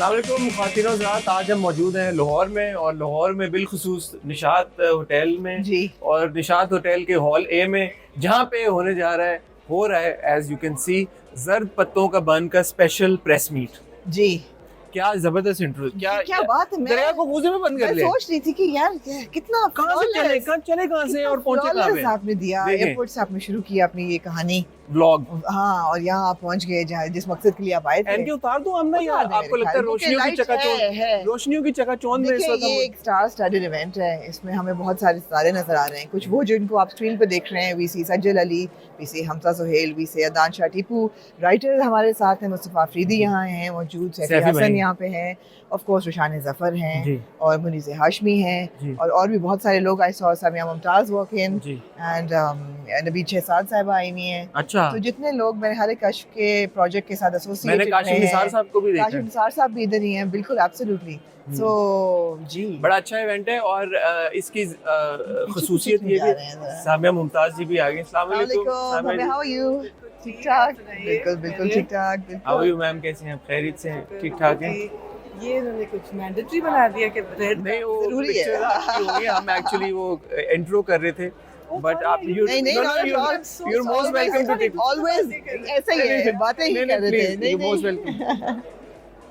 अस्सलाम वालेकुम ख़वातीन और हज़रात, आज हम मौजूद हैं लाहौर में और लाहौर में बिलखुसूस निशात होटल में जी और निशात होटल के हॉल ए में, जहाँ पे हो रहा है एज यू कैन सी जर्द पत्तों का बन का स्पेशल प्रेस मीट। जी क्या जबरदस्त इंट्रो, क्या बात है। दरिया को मुंह में बंद कर मैं लिया। सोच रही थी कि यार कितना कहाँ से चले कहाँ से और पहुंचे कहाँ पे? आपने दिया, देखें। एयरपोर्ट से आपने शुरू किया अपनी ये कहानी। व्लॉग हाँ, और यहाँ आप पहुंच गए जहाँ जिस मकसद के लिए आप आए थे। एनके उतार दूं हम ना उतार यार, दे आपको मेरे लगता है ख्याल, रोशनियों की क्योंकि लाइट है। रोशनियों की चकाचौंध में इस देखिए, वक्त ये हम एक स्टार स्टडेड इवेंट है। इसमें हमें बहुत सारे सितारे नजर आ रहे हैं। कुछ वो जिनको आप स्क्रीन पे देख रहे हैं, we see Sajal Ali, we see Hamza Suhail, we see Adnan Shah Tipu, writer हमारे साथ हैं, मुस्तफा अफरीदी यहाँ हैं मौजूद, सैफी सैफी हसन भाई। यहाँ पे हैं, ऑफ कोर्स रुशान जफर हैं जी और मुनीज़ हाशमी जी। हैं और भी बहुत सारे लोग। I saw Samia Mumtaz walk in जी एंड नबी शहजाद साहिबा आई हुई हैं। अच्छा, तो जितने लोग मेरे हर कश्फ के प्रोजेक्ट के साथ मैंने एसोसिएटेड काशिफ निसार साहब को भी देखा काशिफ है। निसार साहब भी इधर ही हैं, बिल्कुल एब्सोल्युटली। सो जी बड़ा अच्छा इवेंट है और इसकी खसूसियत ये जा रहे हैं भी, जरा। सामिया मुमताज जी भी आ गई। अस्सलाम वालेकुम वालेकुम, सामिया हाउ आर जी। यू? ठीक ठाक, बिल्कुल बिल्कुल ठीक ठाक, हाउ आर बिल्कुल। यू मैम, कैसी हैं? खैरियत से हैं? ठीक ठाक हैं? ये इन्होंने कुछ मैंडेटरी बना दिया कि रेड नहीं, वो जरूरी है। पिक्चर्स आपकी होंगी, हम एक्चुअली वो इंट्रो कर रहे थे बट आप यू नहीं नहीं, you're most welcome to take always ऐसा ही है, बातें ही कर रहे थे। नहीं मोस्ट नहीं, वेलकम।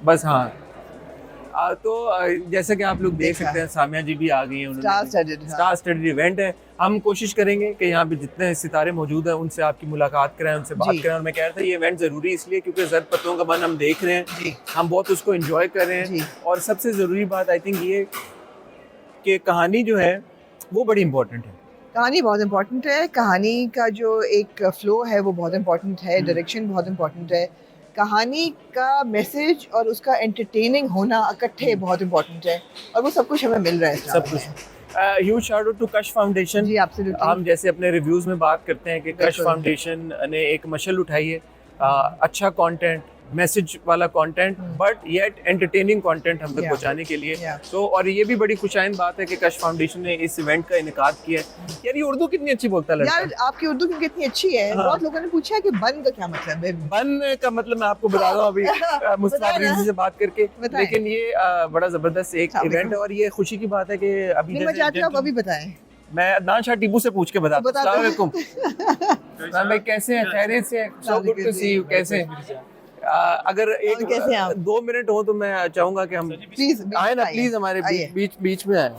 बस हाँ, तो जैसा कि आप लोग देख देखा। सकते हैं, सामिया जी भी आ गई हैं। स्टार स्टडेड, हाँ। स्टार स्टडेड इवेंट है। हम कोशिश करेंगे कि यहाँ पे जितने सितारे मौजूद हैं उनसे आपकी मुलाकात कराएं, उनसे बात जी। करें। और मैं कह रहा था ये इवेंट ज़रूरी इसलिए क्योंकि जर्द पत्तों का बन हम देख रहे हैं, जी हम बहुत उसको एंजॉय कर रहे जी। हैं। और सबसे ज़रूरी बात आई थिंक ये कि कहानी जो है वो बड़ी इंपॉर्टेंट है। कहानी बहुत इंपॉर्टेंट है। कहानी का जो एक फ्लो है वो बहुत इंपॉर्टेंट है, डायरेक्शन बहुत इंपॉर्टेंट है। कहानी का मैसेज और उसका एंटरटेनिंग होना इकट्ठे बहुत इंपॉर्टेंट है, और वो सब कुछ हमें मिल रहा है इस सब ड्रामे कुछ। में। ह्यूज शाउट आउट टू कश फाउंडेशन। जी एब्सोल्युटली। हम जैसे अपने रिव्यूज में बात करते हैं कि कश बिल्कुल। फाउंडेशन ने एक मशल उठाई है, अच्छा कंटेंट, मैसेज वाला content, but yet entertaining content हम तक Yeah. पहुंचाने के लिए। Yeah. तो और ये भी बड़ी खुशाइन बात है कि कश फाउंडेशन ने इस इवेंट का इनेकाद किया है। यार ये उर्दू कितनी अच्छी बोलता है लड़का। यार आपकी उर्दू की कितनी अच्छी है। हाँ। बहुत लोगों ने पूछा है कि बन का क्या मतलब है। बन का मतलब मैं आपको बता रहा हूँ अभी मुस्तफा बताएं ना। अफरीदी से बात करके। बताएं। लेकिन ये बड़ा जबरदस्त एक हाँ, इवेंट है और ये खुशी की बात है कि अभी नहीं, मैं चाहती हूँ आप अभी बताएं। मैं अदनान शाह टीपू से पूछ के बताता हूँ। बता दो। अस्सलाम वालेकुम। मैम भाई कैसे हैं? खैरियत से हैं? So good to see you. कैसे हैं? अगर एक कैसे हैं आप? 2 मिनट हो तो मैं चाहूंगा कि हम प्लीज आए ना, प्लीज हमारे आइए। बीच में आए।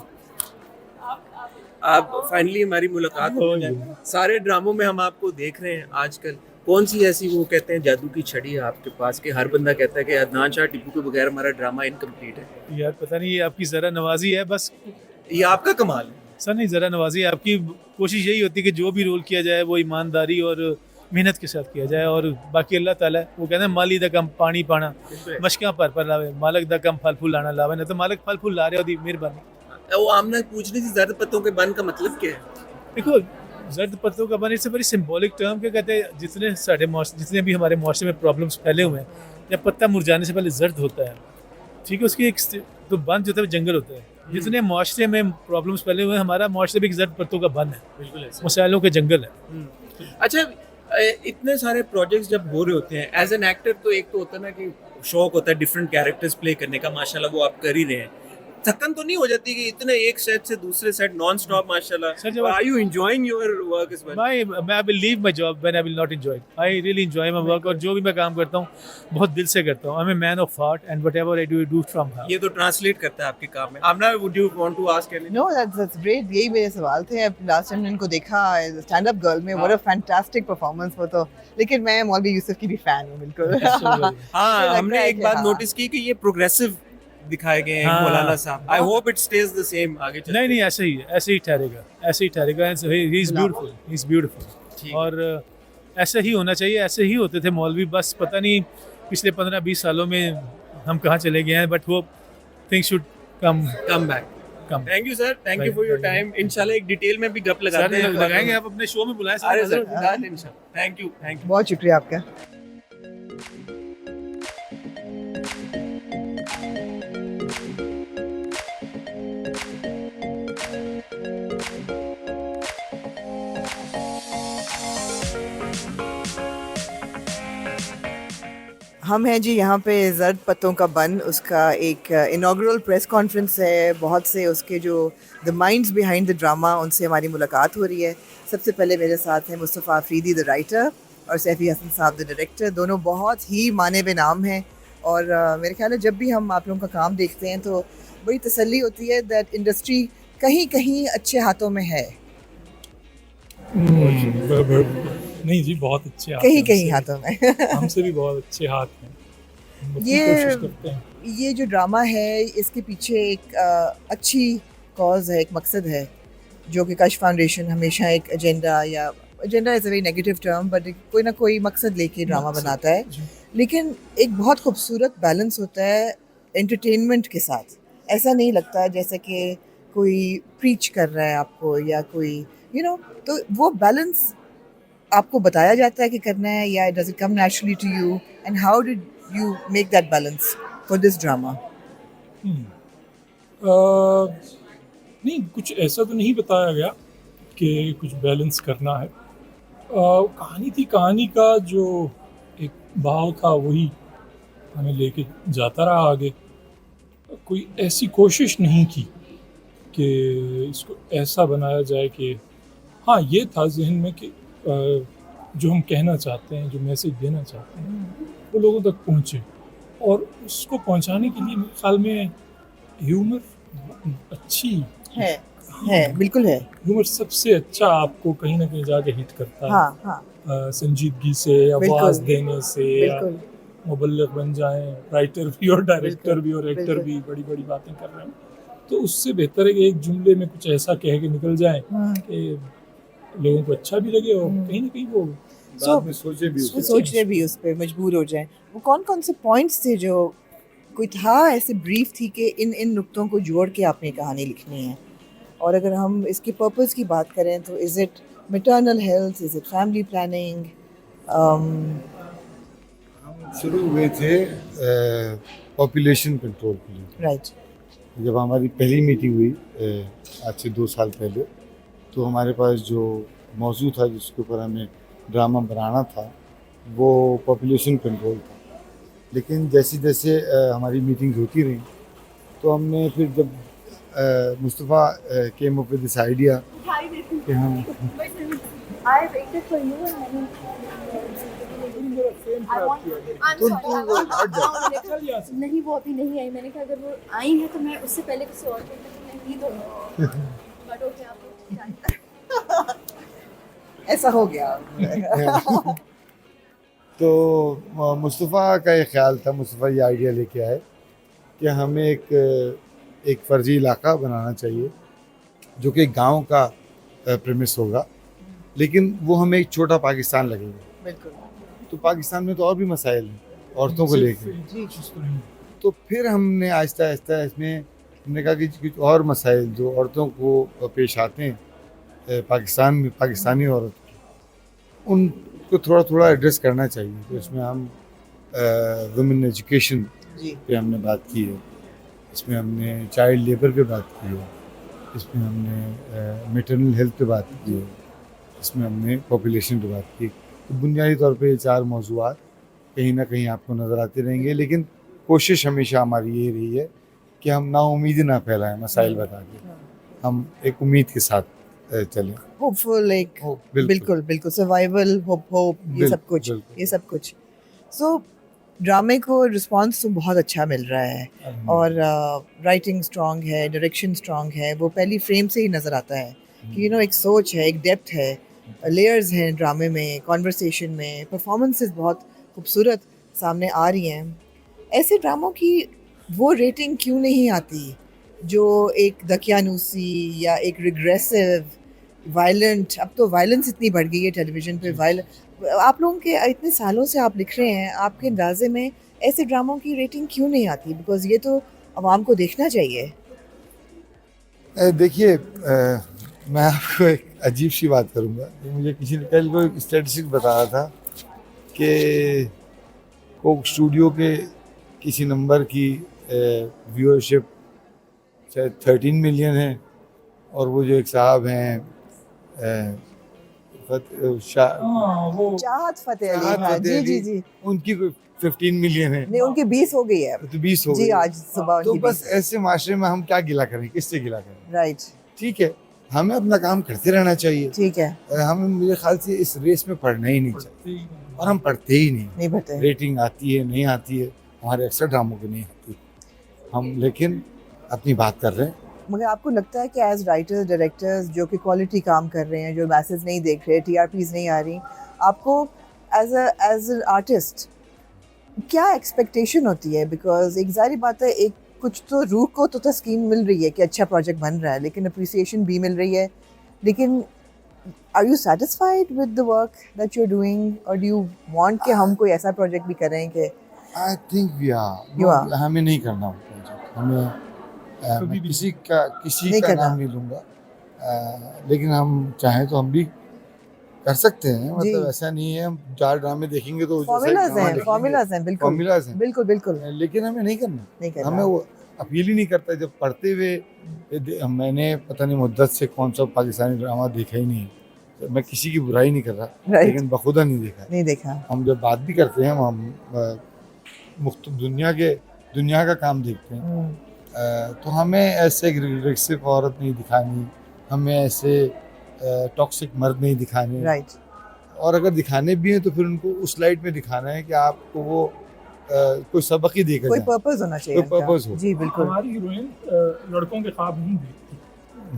आप फाइनली हमारी मुलाकात हो जाए। सारे ड्रामों में हम आपको देख रहे हैं आजकल। कौन सी ऐसी वो कहते हैं जादू की छड़ी है आपके पास कि हर बंदा कहता है कि अदनान शाह टीपू के बगैर हमारा ड्रामा इनकम्प्लीट है? यार पता नहीं, ये आपकी ज़रा नवाजी है बस। ये आपका कमाल है। सर नहीं, ज़रा नवाजी है आपकी। कोशिश यही होती है कि जो भी रोल किया जाए वो ईमानदारी और मेहनत के साथ किया जाए, और बाकी अल्लाह ताला है। वो कहते हैं माली दा कम पानी पाना, मशकां पर लावे, मालक दा कम फल फूल आना लावे। ना तो मालक फल फूल ला रहे हो दी मेहरबानी। वो आमना पूछनी थी, जर्द पत्तों के बन का मतलब क्या है? देखो, जर्द पत्तों का बन इट्स बड़ी सिंबॉलिक टर्म के कहते हैं। जितने भी हमारे माशरे में प्रॉब्लम्स फैले हुए हैं, जब पत्ता मुरझाने से पहले जर्द होता है, ठीक है, उसकी एक तो बन जो होता है जंगल होता है। जितने माशरे में प्रॉब्लम्स फैले हुए हैं, हमारा माशरे भी एक जर्द पत्तों का बन है, बिल्कुल मसाइलों के जंगल है। अच्छा, इतने सारे प्रोजेक्ट्स जब हो रहे होते हैं एज एन एक्टर, तो एक तो होता है ना कि शौक होता है डिफरेंट कैरेक्टर्स प्ले करने का, माशाल्लाह वो आप कर ही रहे हैं। थकन तो नहीं हो जाती कि इतने एक सेट से दूसरे सेट नॉन स्टॉप Sir, माशाल्लाह? जब are you enjoying your work इस बार? I will leave my job when I will not enjoy it. I really enjoy my work, और जो भी मैं काम करता हूँ बहुत दिल से करता हूँ। I'm a man of heart and whatever I do from heart. ये तो ट्रांसलेट करता है आपके काम में। Amna, would you want to ask anything? No, that's great. यही मेरे सवाल थे। अब लास्ट टाइम इनको देखा स्टैंड अप गर्ल में, what a fantastic performance वो तो। लेकिन मैं मौलवी यूसुफ की भी फैन हूँ, बिल्कुल। Absolutely. हाँ, मुझे लगता हमने है एक कि बात हाँ। नोटिस की कि ये प्रोग्रेसिव दिखाए गए हैं हाँ। मौलाना साहब। I hope it stage the same आगे चलते। नहीं, ऐसे ही ठहरेगा, ऐसे ही ठहरेगा। He is beautiful, he is beautiful. ठीक। और ऐसे ही होना चाहिए, ऐसे ही होते थे मौलवी। बस पता नहीं पिछले 15-20 सालों में हम कहाँ चले गए हैं, but hope things should come back. Come. Thank you sir, thank you for your time. इंशाल्लाह एक डिटेल में भी गप लगाते हैं। लगाएंगे, आप अपने शो में बुलाएं अरे सर, सर। Thank you. बहुत शुक्रिया आपका। हम हैं जी यहाँ पे जर्द पत्तों का बन, उसका एक इनॉग्रल प्रेस कॉन्फ्रेंस है। बहुत से उसके जो the minds behind the drama, उनसे हमारी मुलाकात हो रही है। सबसे पहले मेरे साथ हैं मुस्तफ़ा अफरीदी द राइटर और सैफ़ी हसन साहब द डायरेक्टर। दोनों बहुत ही माने बे नाम हैं और मेरे ख्याल है जब भी हम आप लोगों का काम देखते हैं तो बड़ी तसल्ली होती है दैट इंडस्ट्री कहीं कहीं अच्छे हाथों में है, नहीं जी, बहुत अच्छे हाथ कहीं हैं कहीं हमसे हाथों में। भी। हमसे भी बहुत अच्छे हाथ हैं, हम अपनी कोशिश करते हैं। ये जो ड्रामा है इसके पीछे एक अच्छी कॉज है, एक मकसद है, जो कि कश फाउंडेशन हमेशा एक agenda is a very negative term, but कोई ना कोई मकसद लेके ड्रामा मकसद, बनाता है। जी। लेकिन एक बहुत खूबसूरत बैलेंस होता है एंटरटेनमेंट के साथ। ऐसा नहीं लगता जैसे कि कोई प्रीच कर रहा है आपको या कोई तो वो बैलेंस आपको बताया जाता है कि करना है या does it come naturally to you, and how did you make that balance for this drama? नहीं, कुछ ऐसा तो नहीं बताया गया कि कुछ बैलेंस करना है। कहानी का जो एक भाव था वही हमें लेके जाता रहा आगे। कोई ऐसी कोशिश नहीं की कि इसको ऐसा बनाया जाए कि हाँ, ये था जहन में कि जो हम कहना चाहते हैं, जो मैसेज देना चाहते हैं, वो लोगों तक पहुँचे। और उसको पहुँचाने के लिए मेरे ख्याल में ह्यूमर अच्छी है बिल्कुल है। ह्यूमर सबसे अच्छा आपको कहीं ना कहीं जाके हिट करता है। हाँ हाँ संजीदगी से, आवाज़ देने से, या बिल्कुल मुबल्लिग बन जाएं, राइटर भी और डायरेक्टर भी और एक्टर बिल्कुल। भी बड़ी बड़ी बातें कर रहे हैं, तो उससे बेहतर है कि एक जुमले में कुछ ऐसा कह के निकल जाए कि लोगों को अच्छा भी लगे और कहीं ना कहीं वो बाद में सोचने भी उस पर मजबूर हो जाए। वो कौन कौन से पॉइंट्स थे जो कोई था ऐसे ब्रीफ थी कि इन नुक्तों को जोड़ के आपने कहानी लिखनी है? और अगर हम इसके पर्पस की बात करें तो is it maternal health, is it family planning? शुरू हुए थे पॉपुलेशन कंट्रोल के लिए। राइट। जब हमारी पहली मीटिंग हुई आज से 2 साल पहले, तो हमारे पास जो मौजू था जिसके ऊपर हमें ड्रामा बनाना था वो पॉपुलेशन कंट्रोल था। लेकिन जैसे जैसे हमारी मीटिंग्स होती रही तो हमने फिर जब Mustafa came up with this idea कि हम नहीं, वो अभी नहीं आई। मैंने कहा अगर वो आई है तो मैं उससे पहले किसी और को नहीं दूंगा। बट ओके, आप जानते ऐसा हो गया। तो मुस्तफ़ा का ये ख्याल था, मुस्तफ़ा ये आइडिया लेके आए कि हमें एक फ़र्जी इलाका बनाना चाहिए जो कि गांव का प्रेमिस होगा, लेकिन वो हमें एक छोटा पाकिस्तान लगेगा। बिल्कुल। तो पाकिस्तान में तो और भी मसाइल हैं औरतों को लेकर। तो फिर हमने आहिस्ता आहिस्ता इसमें हमने कहा कि कुछ और मसाइल जो औरतों को पेश आते हैं पाकिस्तान में, पाकिस्तानी औरत के, उनको थोड़ा थोड़ा एड्रेस करना चाहिए। तो इसमें हम वुमेन एजुकेशन पे हमने बात की है, इसमें हमने चाइल्ड लेबर पे बात की है, इसमें हमने मैटरनल हेल्थ पे बात की है, इसमें हमने पॉपुलेशन पे बात की। तो बुनियादी तौर पे ये 4 मौज़ूआत कहीं ना कहीं आपको नज़र आते रहेंगे, लेकिन कोशिश हमेशा हमारी ये रही है कि हम नाउम्मीदी ना फैलाएं मसाइल बता के, हम एक उम्मीद के साथ चलें। होपफुल, एक बिल्कुल बिल्कुल सर्वाइवल, होप ये सब कुछ। सो ड्रामे को रिस्पांस तो बहुत अच्छा मिल रहा है और राइटिंग स्ट्रॉन्ग है, डायरेक्शन स्ट्रॉन्ग है, वो पहली फ्रेम से ही नज़र आता है कि एक सोच है, एक डेप्थ है, लेयर्स हैं ड्रामे में, कॉन्वर्सेशन में, परफॉर्मेंसेस बहुत खूबसूरत सामने आ रही हैं। ऐसे ड्रामों की वो रेटिंग क्यों नहीं आती जो एक दकियानूसी या एक रिग्रेसिव वायलेंट? अब तो वायलेंस इतनी बढ़ गई है टेलीविज़न पे। आप लोगों के इतने सालों से आप लिख रहे हैं, आपके अंदाजे में ऐसे ड्रामों की रेटिंग क्यों नहीं आती? बिकॉज ये तो आवाम को देखना चाहिए। देखिए, मैं आपको एक अजीब सी बात करूँगा। मुझे किसी ने कल कोई स्टैटिस्टिक्स बता रहा था कि कोक स्टूडियो के किसी नंबर की व्यूअरशिप शायद 13 मिलियन है, और वो जो एक साहब हैं हाँ वो चाहत फतेह अली, चाहत हाँ फतेह जी अली, जी जी, उनकी 15 मिलियन है, नहीं उनकी 20 हो गई है तो 20 हो जी, गई। आज सुबह तो उनकी बस ऐसे माशरे में हम क्या गिला करें, किससे गिला करें? राइट, ठीक है, हमें अपना काम करते रहना चाहिए। ठीक है, हमें मेरे ख्याल से इस रेस में पढ़ना ही नहीं चाहिए, और हम पढ़ते ही नहीं। नहीं पढ़ते। रेटिंग आती है नहीं आती है, हमारे अक्सर ड्रामों की नहीं आती, हम लेकिन अपनी बात कर रहे हैं। मगर आपको लगता है कि एज राइटर्स डायरेक्टर्स जो कि क्वालिटी काम कर रहे हैं, जो मैसेज नहीं देख रहे, टीआरपीज नहीं आ रही, आपको एज एन आर्टिस्ट क्या एक्सपेक्टेशन होती है? बिकॉज एक जाहिर बात है, एक कुछ तो रूह को तो तस्कीन मिल रही है कि अच्छा प्रोजेक्ट बन रहा है, लेकिन अप्रिसिएशन भी मिल रही है, लेकिन are you satisfied with the work that you are doing, और डू यू वांट कि हम कोई ऐसा प्रोजेक्ट भी करें कि I think we You are, are. हमें नहीं करना वो प्रोजेक्ट, हमें मैं किसी नहीं का करना। नाम नहीं लूँगा, लेकिन हम चाहें तो हम भी कर सकते हैं, मतलब ऐसा नहीं है हम 4 ड्रामे देखेंगे तो फॉर्मूलाज हैं बिल्कुल, फॉर्मूलाज हैं, बिल्कुल बिल्कुल लेकिन हमें नहीं करना, नहीं करना। हमें वो अपील ही नहीं करता। जब पढ़ते हुए मैंने पता नहीं मुद्दत से कौन सा पाकिस्तानी ड्रामा देखा ही नहीं, तो मैं किसी की बुराई नहीं कर रहा, Right. लेकिन बखुदा नहीं देखा। नहीं देखा। हम जब बात भी करते हैं हम दुनिया का काम देखते हैं, तो हमें ऐसे रिग्रेसिव औरत नहीं दिखानी, हमें ऐसे टॉक्सिक मर्द नहीं दिखाने, राइट, और अगर दिखाने भी हैं तो फिर उनको उस लाइट में दिखाना है कि आपको वो कोई सबक ही देकर कोई जाए, पर्पस होना चाहिए कोई पर्पस हो। जी बिल्कुल, हमारी हीरोइन लड़कों के ख्वाब नहीं देखती,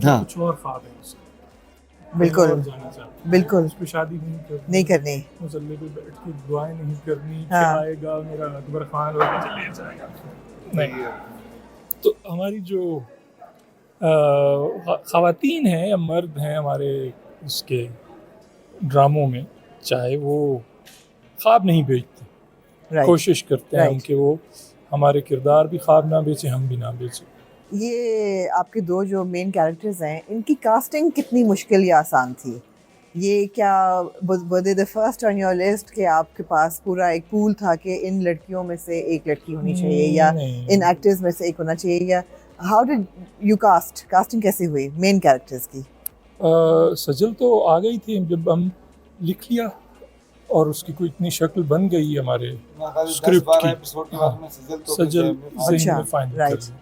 हाँ। कुछ और ख्वाब है उसके, बिल्कुल और जाना चाहती है। बिल्कुल उस पे शादी नहीं करनी, मुसल्ले पे बैठ के दुआएं नहीं करनी कि हाँ। आएगा मेरा अकबर खान और चले जाएगा, नहीं। तो हमारी जो ख़वातीन हैं या मर्द हैं हमारे उसके ड्रामों में, चाहे वो ख्वाब नहीं बेचते, राइट। कोशिश करते हैं Right. हम कि वो हमारे किरदार भी ख्वाब ना बेचें, हम भी ना बेचें। ये आपके दो जो मेन कैरेक्टर्स हैं, इनकी कास्टिंग कितनी मुश्किल या आसान थी? ये क्या were the first on your list कि आपके पास पूरा एक पूल था कि इन लड़कियों में से एक लड़की होनी चाहिए, या नहीं। इन एक्टर्स में से एक होना चाहिए, या हाउ डिड यू कास्टिंग कैसे हुई मेन कैरेक्टर्स की? सजल तो आ गई थी जब हम लिख लिया, और उसकी कोई इतनी शक्ल बन गई हमारे स्क्रिप्ट की, सजल अच्छा, ज़हन में फाइनल कर right. ली थी।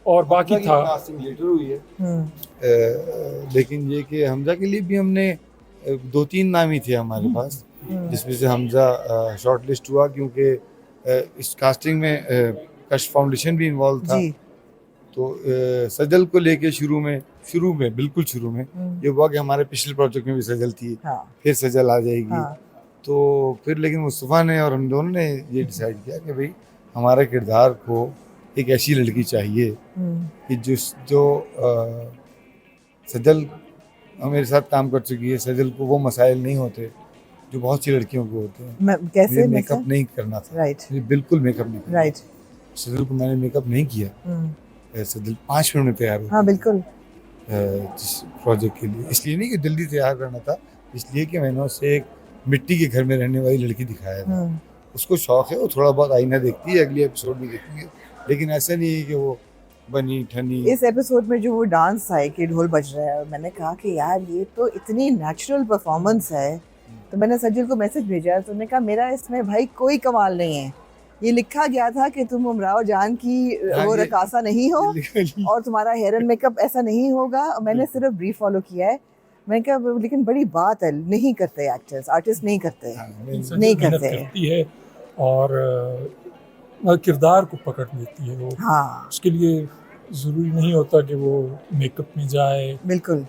और बाकी था लेटर हुई है, लेकिन ये कि हमजा के लिए भी हमने 2-3 नाम ही थे हमारे पास, जिसमें से हमजा शॉर्ट लिस्ट हुआ, क्योंकि इस कास्टिंग में कश फाउंडेशन भी इन्वॉल्व था। जी, तो सजल को लेके शुरू में बिल्कुल शुरू में ये हुआ कि हमारे पिछले प्रोजेक्ट में भी सजल थी, हाँ फिर सजल आ जाएगी, हाँ, तो फिर लेकिन मुस्तफ़ा ने और हम दोनों ने ये डिसाइड किया कि भाई हमारे किरदार को एक ऐसी लड़की चाहिए कि जो सजल मेरे साथ काम कर चुकी है, सजल को वो मसाइल नहीं होते जो बहुत सी लड़कियों को होते हैं। कैसे मुझे मेकअप नहीं करना था, राइट मुझे बिल्कुल मेकअप नहीं करना राइट, था। सजल को मैंने मेकअप नहीं किया, सजल 5 मिनट में तैयार हो हाँ बिल्कुल, जिस प्रोजेक्ट के लिए, इसलिए नहीं कि जल्दी तैयार करना था, इसलिए कि मैंने उसे एक मिट्टी के घर में रहने वाली लड़की दिखाया था। उसको शौक है, वो थोड़ा बहुत आईना देखती है, अगले एपिसोड में देखेंगे, लेकिन ऐसा नहीं है कि वो बनी ठनी। इस एपिसोड में जो वो डांस है कि ढोल बज रहा है, मैंने कहा कि यार ये तो इतनी नेचुरल परफॉर्मेंस है, तो मैंने सज्जल को मैसेज भेजा, तो उन्होंने कहा मेरा इसमें भाई कोई कमाल नहीं है, ये लिखा गया था कि तुम उमराव जान की वो रकासा नहीं हो और तुम्हारा हेयर एंड मेकअप ऐसा नहीं होगा, और मैंने सिर्फ ब्रीफ फॉलो किया है। मैंने कहा लेकिन बड़ी बात है, नहीं करते एक्टर्स, आर्टिस्ट नहीं करते, नहीं करते करती है, और किरदार को पकड़ लेती है वो। हाँ उसके लिए ज़रूरी नहीं होता कि वो मेकअप में जाए, बिल्कुल,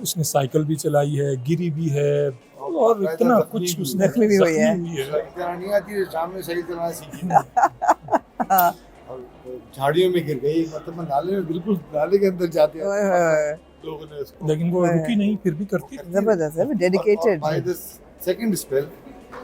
उसने साइकिल भी चलाई है, गिरी भी है, और इतना कुछ उसने जख्मी भी हुई है। नहीं आती है, शाम में सही चलाना सीखी नहीं। और झाड़ियों में गिर गई, मतलब नाले में, बिल्कुल नाले के अंदर जाते हैं ओए होए, लोगों ने उसको, लेकिन वो रुकी नहीं, फिर भी करती रही। जबरदस्त है, dedicated, by the second spell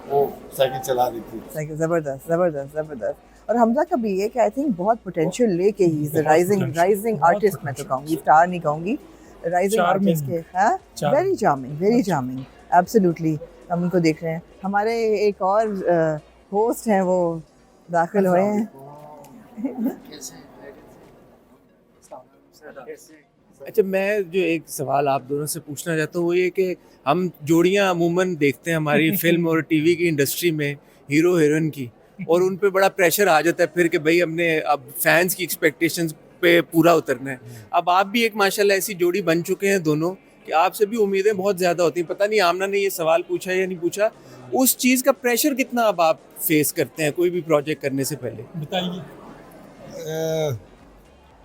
वो साइकिल चला रही थी। जबरदस्त जबरदस्त जबरदस्त। और हमजा का भी है कि आई थिंक बहुत पोटेंशियल लेके ही इज राइजिंग आर्टिस्ट, मैं तो कहूँगी स्टार नहीं कहूँगी, राइजिंग आर्टिस्ट के, हाँ वेरी चार्मिंग एब्सोल्युटली। हम उनको देख रहे हैं। हमारे एक और होस्ट हैं, वो दाखिल हुए हैं। अच्छा, मैं जो एक सवाल आप दोनों से पूछना चाहता हूँ वो ये कि हम जोड़ियाँ अमूमन देखते हैं हमारी फिल्म और टीवी की इंडस्ट्री में, हीरो हीरोइन की, और उन पे बड़ा प्रेशर आ जाता है फिर कि भाई हमने अब फैंस की एक्सपेक्टेशंस पे पूरा उतरना है। अब आप भी एक माशाल्लाह ऐसी जोड़ी बन चुके हैं दोनों कि आपसे भी उम्मीदें बहुत ज़्यादा होती हैं। पता नहीं आमना ने ये सवाल पूछा या नहीं पूछा, उस चीज़ का प्रेशर कितना अब आप फेस करते हैं कोई भी प्रोजेक्ट करने से पहले? बताइए।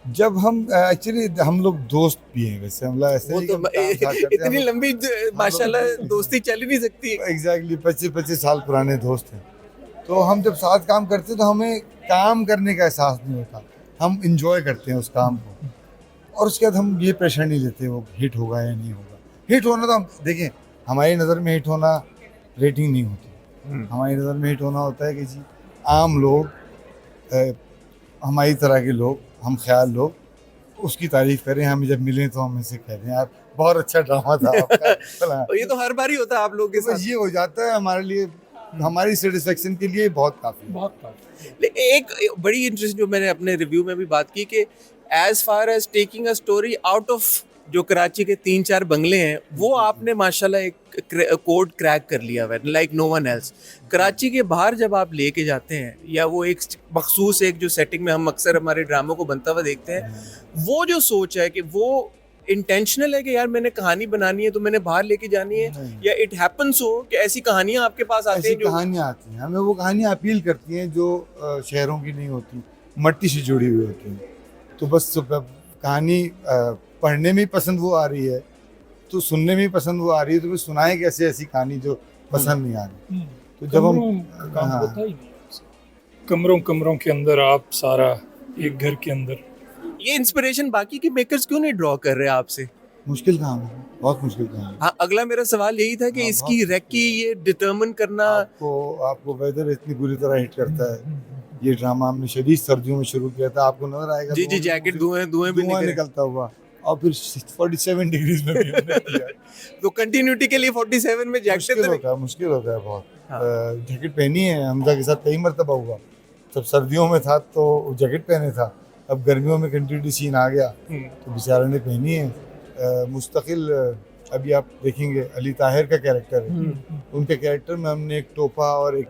जब हम एक्चुअली हम लोग दोस्त भी हैं, वैसे हम लोग ऐसे वो नहीं तो कि हम काम साथ करते हैं, इतनी हम- लंबी माशाल्लाह दोस्ती चल ही नहीं सकती। एग्जैक्टली 25-25 साल पुराने दोस्त हैं। तो हम जब साथ काम करते हैं तो हमें काम करने का एहसास नहीं होता, हम इंजॉय करते हैं उस काम को, और उसके बाद हम ये प्रेशर नहीं लेते वो हिट होगा या नहीं होगा। हिट होना तो हम देखें, हमारी नज़र में हिट होना रेटिंग नहीं होती, हमारी नज़र में हिट होना होता है कि जी आम लोग, हमारी तरह के लोग, हम ख्याल लोग उसकी तारीफ करें, हमें जब मिलें तो हम ऐसे कह रहे हैं यार बहुत अच्छा ड्रामा था आपका। और ये तो हर बार ही होता है आप लोगों के तो बस साथ। ये हो जाता है हमारे लिए, हमारी सेटिस्फेक्शन के लिए बहुत काफ़ी है। बहुत काफी। एक बड़ी इंटरेस्ट जो मैंने अपने रिव्यू में भी बात की कि as far as taking a story out of जो कराची के 3-4 बंगले हैं, वो आपने माशाल्लाह एक कोड क्रैक कर लिया है like no one else. Karachi के बाहर जब आप लेके जाते हैं, या वो एक मखसूस एक जो सेटिंग में हम अक्सर हमारे ड्रामों को बनता हुआ देखते हैं, वो जो सोच है कि वो इंटेंशनल है कि यार मैंने कहानी बनानी है तो मैंने बाहर लेके जानी है, नहीं। या इट हैपन्स हो कि ऐसी कहानियां आपके पास आती ऐसी हैं जो कहानियाँ आती हैं, हमें वो कहानियाँ अपील करती हैं जो शहरों की नहीं होती, मट्टी से जुड़ी हुई होती हैं। तो बस कहानी पढ़ने में ही पसंद वो आ रही है, तो सुनने में ही पसंद वो आ रही है, तो फिर सुनाएं कैसे ऐसी कहानी जो पसंद नहीं आ रही। तो जब हम कमरों का हाँ। होता ही नहीं है आपसे। कमरों के अंदर आप सारा एक घर के अंदर ये इंस्पिरेशन बाकी के मेकर्स क्यों नहीं ड्रॉ कर रहे आपसे? मुश्किल काम है, बहुत मुश्किल काम है। हाँ, अगला मेरा सवाल यही था कि हाँ, इसकी बहुत रेकी ये डिटरमिन करना। आपको वेदर इतनी बुरी तरह हिट करता है। ये ड्रामा हमने शदीद सर्दियों में शुरू किया था, आपको नजर आएगा जी जी, जैकेट धुएं भी धुआं निकले। निकलता हुआ, और फिर 47 डिग्रीज में भी हमने किया। तो कंटिन्यूटी के लिए 47 में जैकेट मुश्किल होता है बहुत। हाँ। जैकेट पहनी है, हमजा के साथ कई मरतबा हुआ। जब सर्दियों में था तो जैकेट पहने था, अब गर्मियों में कंटिन्यूटी सीन आ गया तो बेचारे ने पहनी है। मुस्तकिल अभी आप देखेंगे अली ताहिर का कैरेक्टर है, उनके कैरेक्टर में हमने एक टोपा और एक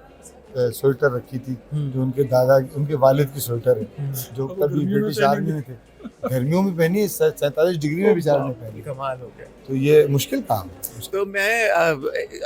स्वेटर रखी थी जो उनके दादा उनके वालिद की स्वेटर है, जो कभी ब्रिटिश आर्मी में थे। गर्मियों में पहनी है, 47 डिग्री में बेचारे ने पहनी। कमाल हो गया। तो ये मुश्किल काम है। तो मैं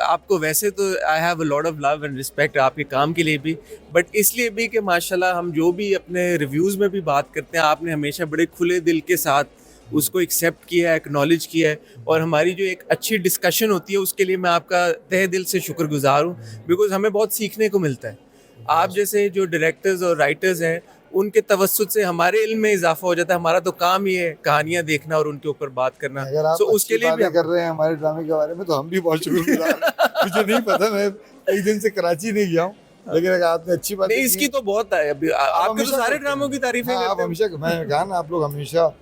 आपको वैसे तो I have a lot of love and respect आपके काम के लिए भी, बट इसलिए भी कि माशाल्लाह हम जो भी अपने रिव्यूज़ में भी बात करते हैं, आपने हमेशा बड़े खुले दिल के साथ उसको एक्सेप्ट किया है, एक्नॉलेज किया है, और हमारी जो एक अच्छी डिस्कशन होती है उसके लिए मैं आपका तहे दिल से शुक्रगुजार हूँ, बिकॉज हमें बहुत सीखने को मिलता है। आप जैसे जो डायरेक्टर्स और राइटर्स हैं उनके तवज्जुद से हमारे इल्म में इजाफा हो जाता है। हमारा तो काम ही है कहानियाँ देखना और उनके ऊपर बात करना। अगर आप So, उसके लिए भी बातें कर रहे हैं हमारे ड्रामे के बारे में तो हम भी बहुत शुक्रगुजार हैं। मुझे नहीं पता, मैं कई दिन से कराची नहीं गया हूँ, लेकिन अगर आपने अच्छी बात नहीं, इसकी तो बहुत है अभी आपके तो सारे ड्रामों की तारीफें आप करते हैं। हमेशा, मैं कहा ना, आप लोग हमेशा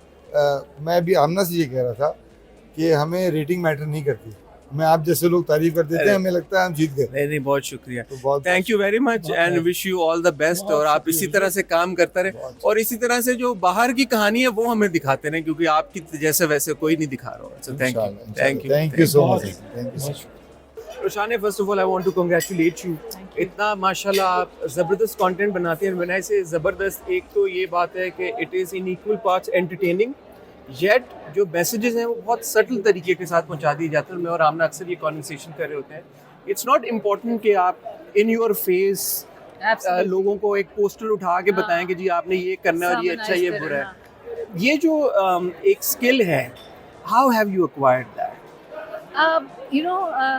मैं भी आमना से ये कह रहा था कि हमें रेटिंग मैटर नहीं करती, हमें आप जैसे लोग तारीफ कर देते हैं, हमें लगता है हम जीत गए। नहीं नहीं, बहुत शुक्रिया, तो बहुत thank you very much and wish you all the best. और आप इसी तरह से काम करते रहे, और इसी तरह से जो बाहर की कहानी है वो हमें दिखाते रहे, क्योंकि आपकी जैसे वैसे कोई नहीं दिखा रहा होगा। So thank you so much, thank you. Roshana, first of all I want to congratulate you. इतना माशाल्लाह आप ज़बरदस्त कंटेंट बनाते हैं। व्हेन आई से ज़बरदस्त, एक तो ये बात है कि it is in equal parts entertaining, yet जो मैसेजेस हैं वो बहुत सटल तरीके के साथ पहुंचा दिए जाते हैं। मैं और आमना अक्सर ये कॉन्वर्सेशन कर रहे होते हैं, इट्स नॉट इम्पॉर्टेंट कि आप इन योर फेस लोगों को एक पोस्टर उठा के बताएं कि जी आपने ये करना है और ये अच्छा ये बुरा है। ये जो एक स्किल है, how have you acquired that?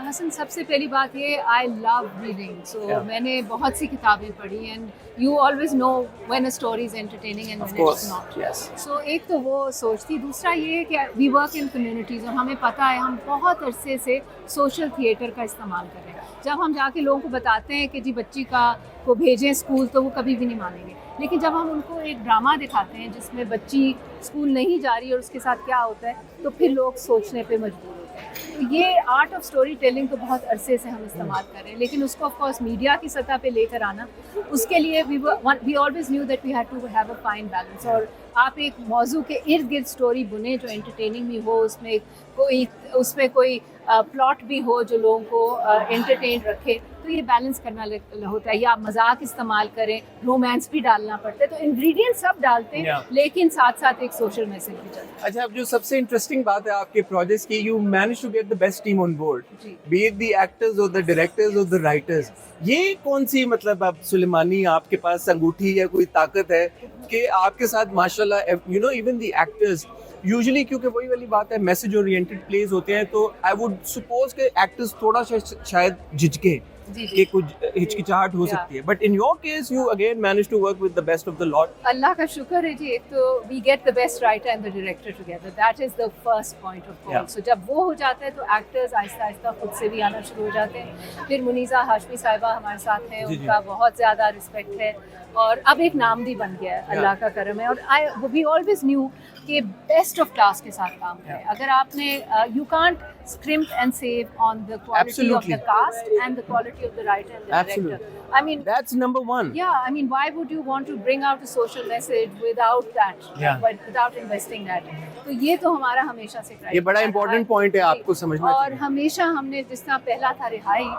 Hassan, सबसे पहली बात ये, आई लव रीडिंग, सो मैंने बहुत सी किताबें पढ़ी, and you always know when a story is entertaining and when it's not. So एक तो वो सोच थी, दूसरा ये कि वी वर्क इन कम्युनिटीज़, और हमें पता है हम बहुत अरसे से सोशल थिएटर का इस्तेमाल कर रहे हैं। जब हम जाके लोगों को बताते हैं कि जी बच्ची को भेजें स्कूल, तो वो कभी भी नहीं मानेंगे, लेकिन जब हम उनको एक ड्रामा दिखाते हैं जिसमें बच्ची स्कूल नहीं जा रही और उसके साथ क्या होता है, तो फिर लोग सोचने पे मजबूर होते हैं। तो ये आर्ट ऑफ स्टोरी टेलिंग तो बहुत अरसे से हम इस्तेमाल कर रहे हैं, लेकिन उसको ऑफ कोर्स मीडिया की सतह पे लेकर आना, उसके लिए we always knew that we had to have a fine balance. और आप एक मौजू के इर्द गिर्द स्टोरी बुने जो एंटरटेनिंग भी हो, उसमें कोई प्लॉट भी हो जो लोगों को एंटरटेन रखे, तो ये बैलेंस करना होता है। या आप मजाक इस्तेमाल करें, रोमांस भी डालना पड़ता है, तो इंग्रेडिएंट सब डालते हैं, लेकिन साथ साथ एक सोशल मैसेज भी चलता है। अच्छा, अब जो सबसे इंटरेस्टिंग बात है आपके प्रोजेक्ट्स की, you manage to get the best team on board, be it the actors और द डायरेक्टर्स और द राइटर्स। ये कौन सी, मतलब अब सुलेमानी आपके पास अंगूठी या कोई ताकत है कि आपके साथ माशाल्लाह, you know, even the actors usually, क्योंकि वही वाली बात है, मैसेज ओरिएंटेड प्लेज होते हैं, तो आई वुड सपोज के एक्टर्स थोड़ा सा शायद झिझके कि कुछ हिचकिचाहट हो सकती है, but in your case you again manage to work with the best of the lot. अल्लाह का शुक्र है जी, एक तो we get the best writer and the director together, that is the first point of call. So जब वो हो जाता है तो एक्टर्स आहिस्ता आहिस्ता खुद से भी आना शुरू हो जाते हैं। फिर मुनीज़ा हाशमी साहिबा हमारे साथ हैं, उनका बहुत ज़्यादा रिस्पेक्ट है, और अब एक नाम भी बन गया है, अल्लाह का करम है। और वी ऑलवेज न्यू कि बेस्ट ऑफ क्लास के साथ काम करें। अगर आपने you can't scrimp and save on the quality of the cast and the quality of the writer and the director. I mean, that's number one. Yeah, I mean, why would you want to bring out a social message without that? But without investing that. तो ये तो हमारा हमेशा से ये बड़ा important point है, आपको समझना और चाहिए। हमेशा हमने, जिस तरह पहला था रिहाई,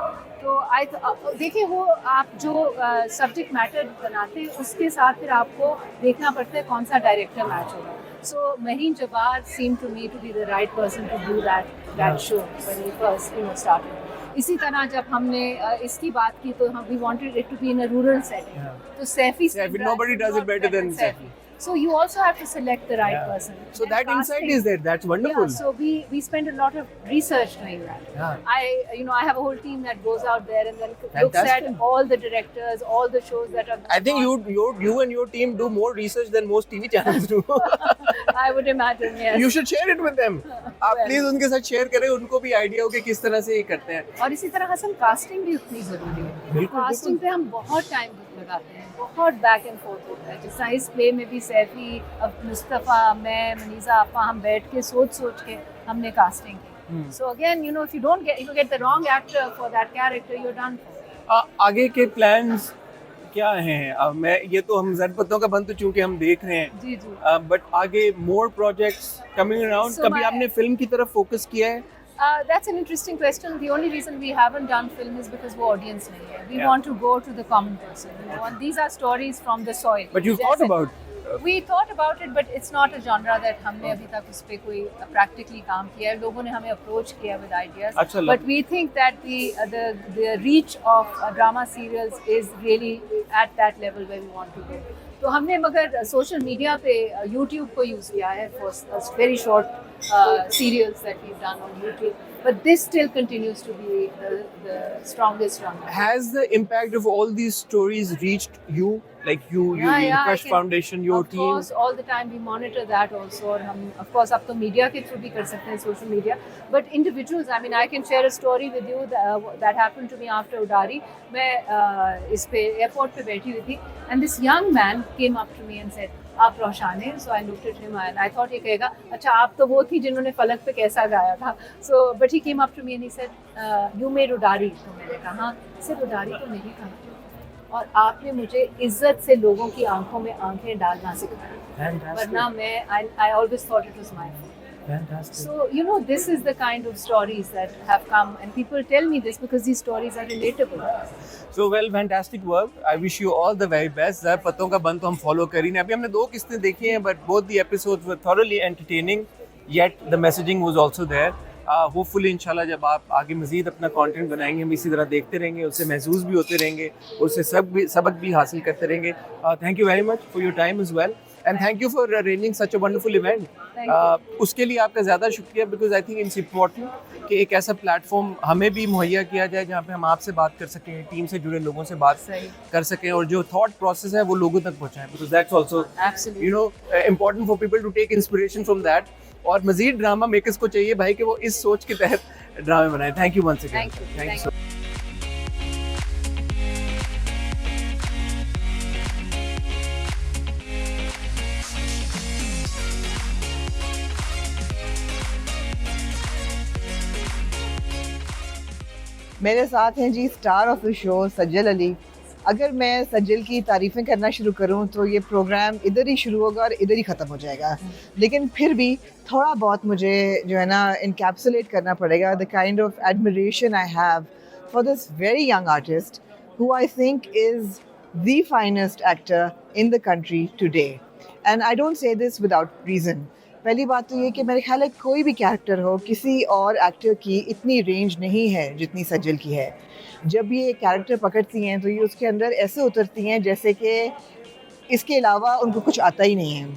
तो देखिए वो आप जो सब्जेक्ट मैटर बनाते हैं उसके साथ फिर आपको देखना पड़ता है कौन सा डायरेक्टर मैच होगा। So Mehreen Jabbar seemed to me to be the right person to do that show when we first started. इसी तरह जब हमने इसकी बात की तो हम we wanted it to be in a rural setting. तो Saifi nobody does it better than Saifi. So you also have to select the right person. So that insight is there. That's wonderful. Yeah, so we spend a lot of research doing that. Yeah. I have a whole team that goes out there and then looks at all the directors, all the shows that are. I think you and your team do more research than most TV channels do. I would imagine, yes. You should share it with them. आप please उनके साथ share करें, उनको भी idea हो कि किस तरह से ये करते हैं। और इसी तरह हसन कास्टिंग भी उतनी जरूरी है। कास्टिंग पे हम बहुत टाइम लगाते हैं, बहुत बैक एंड फोर्थ होता है। जिस इस प्ले में भी सैफी, अब मुस्तफ़ा, मैं, मनीज़ा आपा, हम बैठ के सोच के हमने कास्टिंग की। So again, you know, if you get the wrong actor for that character, you're done for. आगे के प्लान्स क्या हैं? मैं ये तो हम ज़रपतों का बंद तो चूंकि हम देख रहे हैं जी, बट आगे मोर प्रोजेक्ट्स कमिंग अराउंड। कभी आपने फिल्म की तरफ फोकस किया है? That's an interesting question. The only reason we haven't done film is because वो audience नहीं है. We want to go to the common person. You know, and these are stories from the soil. But you've thought about? We thought about it, but it's not a genre that हमने अभी तक उस पे कोई practically काम किया है. लोगों ने हमें approach किया with ideas. But we think that the reach of drama serials is really at that level where we want to go. तो हमने मगर सोशल मीडिया पे YouTube को यूज़ किया है for very short serials that we've done on YouTube. But this still continues to be the strongest genre. Has the impact of all these stories reached you? Like you Crush Foundation, your team? Of course, all the time we monitor that also. और हम of course अब तो media के through भी कर सकते हैं, social media. But individuals, I mean, I can share a story with you that happened to me after Udari. मैं इस पे एयरपोर्ट पे बैठी हुई थी, and this young man came up to me and said, आप रोशान हैं? So I looked at him and I thought ये कहेगा अच्छा आप तो वो थी जिन्होंने फलक पे कैसा गाया था। So but he came up to me and he said, you made Udari. तो मैंने कहा हाँ, सिर्फ उडारी तो नहीं कहा, और आपने मुझे इज्जत से लोगों की आंखों में आंखें डालना सिखाया, वरना मैं I always thought it was my fault. Fantastic. So you know, this is the kind of stories that have come, and people tell me this because these stories are relatable. So well, fantastic work. I wish you all the very best. ज़रपतों का बंद तो हम follow कर ही नहीं। अभी हमने 2 किस्तें देखी हैं, but both the episodes were thoroughly entertaining. Yet the messaging was also there. Hopefully इंशाल्लाह जब आप आगे मज़ीद अपना कंटेंट बनाएंगे, हम इसी तरह देखते रहेंगे, उससे महसूस भी होते रहेंगे, उससे सबक भी हासिल करते रहेंगे। Thank you very much for your time as well. And thank you for arranging such a wonderful event. उसके लिए आपका ज़्यादा शुक्रिया, because I think it's important कि एक ऐसा प्लेटफॉर्म हमें भी मुहैया किया जाए जहाँ पे हम आपसे बात कर सकें, टीम से जुड़े लोगों से बात कर सकें, और जो थॉट प्रोसेस है वो लोगों तक पहुँचाएं, because that's also you know important for people to take inspiration from that. और मज़ीद ड्रामा मेकर्स को चाहिए भाई कि वो इस सोच के तहत ड्रामे बनाएं। Thank you once again. Thank you. मेरे साथ हैं जी star of the show Sajal Ali. अगर मैं सज्जल की तारीफ़ें करना शुरू करूं तो ये प्रोग्राम इधर ही शुरू होगा और इधर ही ख़त्म हो जाएगा, लेकिन फिर भी थोड़ा बहुत मुझे जो है ना इनकैप्सुलेट करना पड़ेगा the kind of admiration I have for this very young artist who I think is the finest actor in the country today, and I don't say this without reason. पहली बात तो ये कि मेरे ख्याल है कोई भी कैरेक्टर हो, किसी और एक्टर की इतनी रेंज नहीं है जितनी सज्जल की है। जब ये कैरेक्टर पकड़ती हैं तो ये उसके अंदर ऐसे उतरती हैं जैसे कि इसके अलावा उनको कुछ आता ही नहीं है।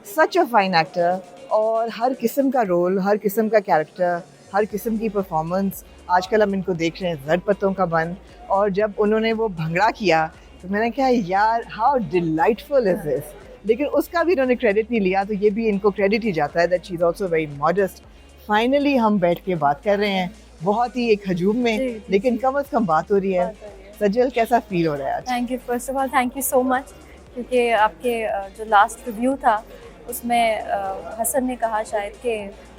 सच अ फाइन एक्टर, और हर किस्म का रोल, हर किस्म का कैरेक्टर, हर किस्म की परफॉर्मेंस। आजकल हम इनको देख रहे हैं जड़ पत्तों का बन, और जब उन्होंने वो भंगड़ा किया तो मैंने कहा यार हाउ डिलाइटफुल इज़ दिस, लेकिन उसका भी इन्होंने क्रेडिट नहीं लिया, तो ये भी इनको क्रेडिट ही जाता है that she is also very modest. Finally हम बैठ के बात कर रहे हैं बहुत ही एक हजूम में, लेकिन कम से कम बात हो रही है। सज्जल कैसा फील हो रहा है आज? Thank you, first of all thank you so much, क्योंकि आपके जो लास्ट रिव्यू था उसमें हसन ने कहा शायद कि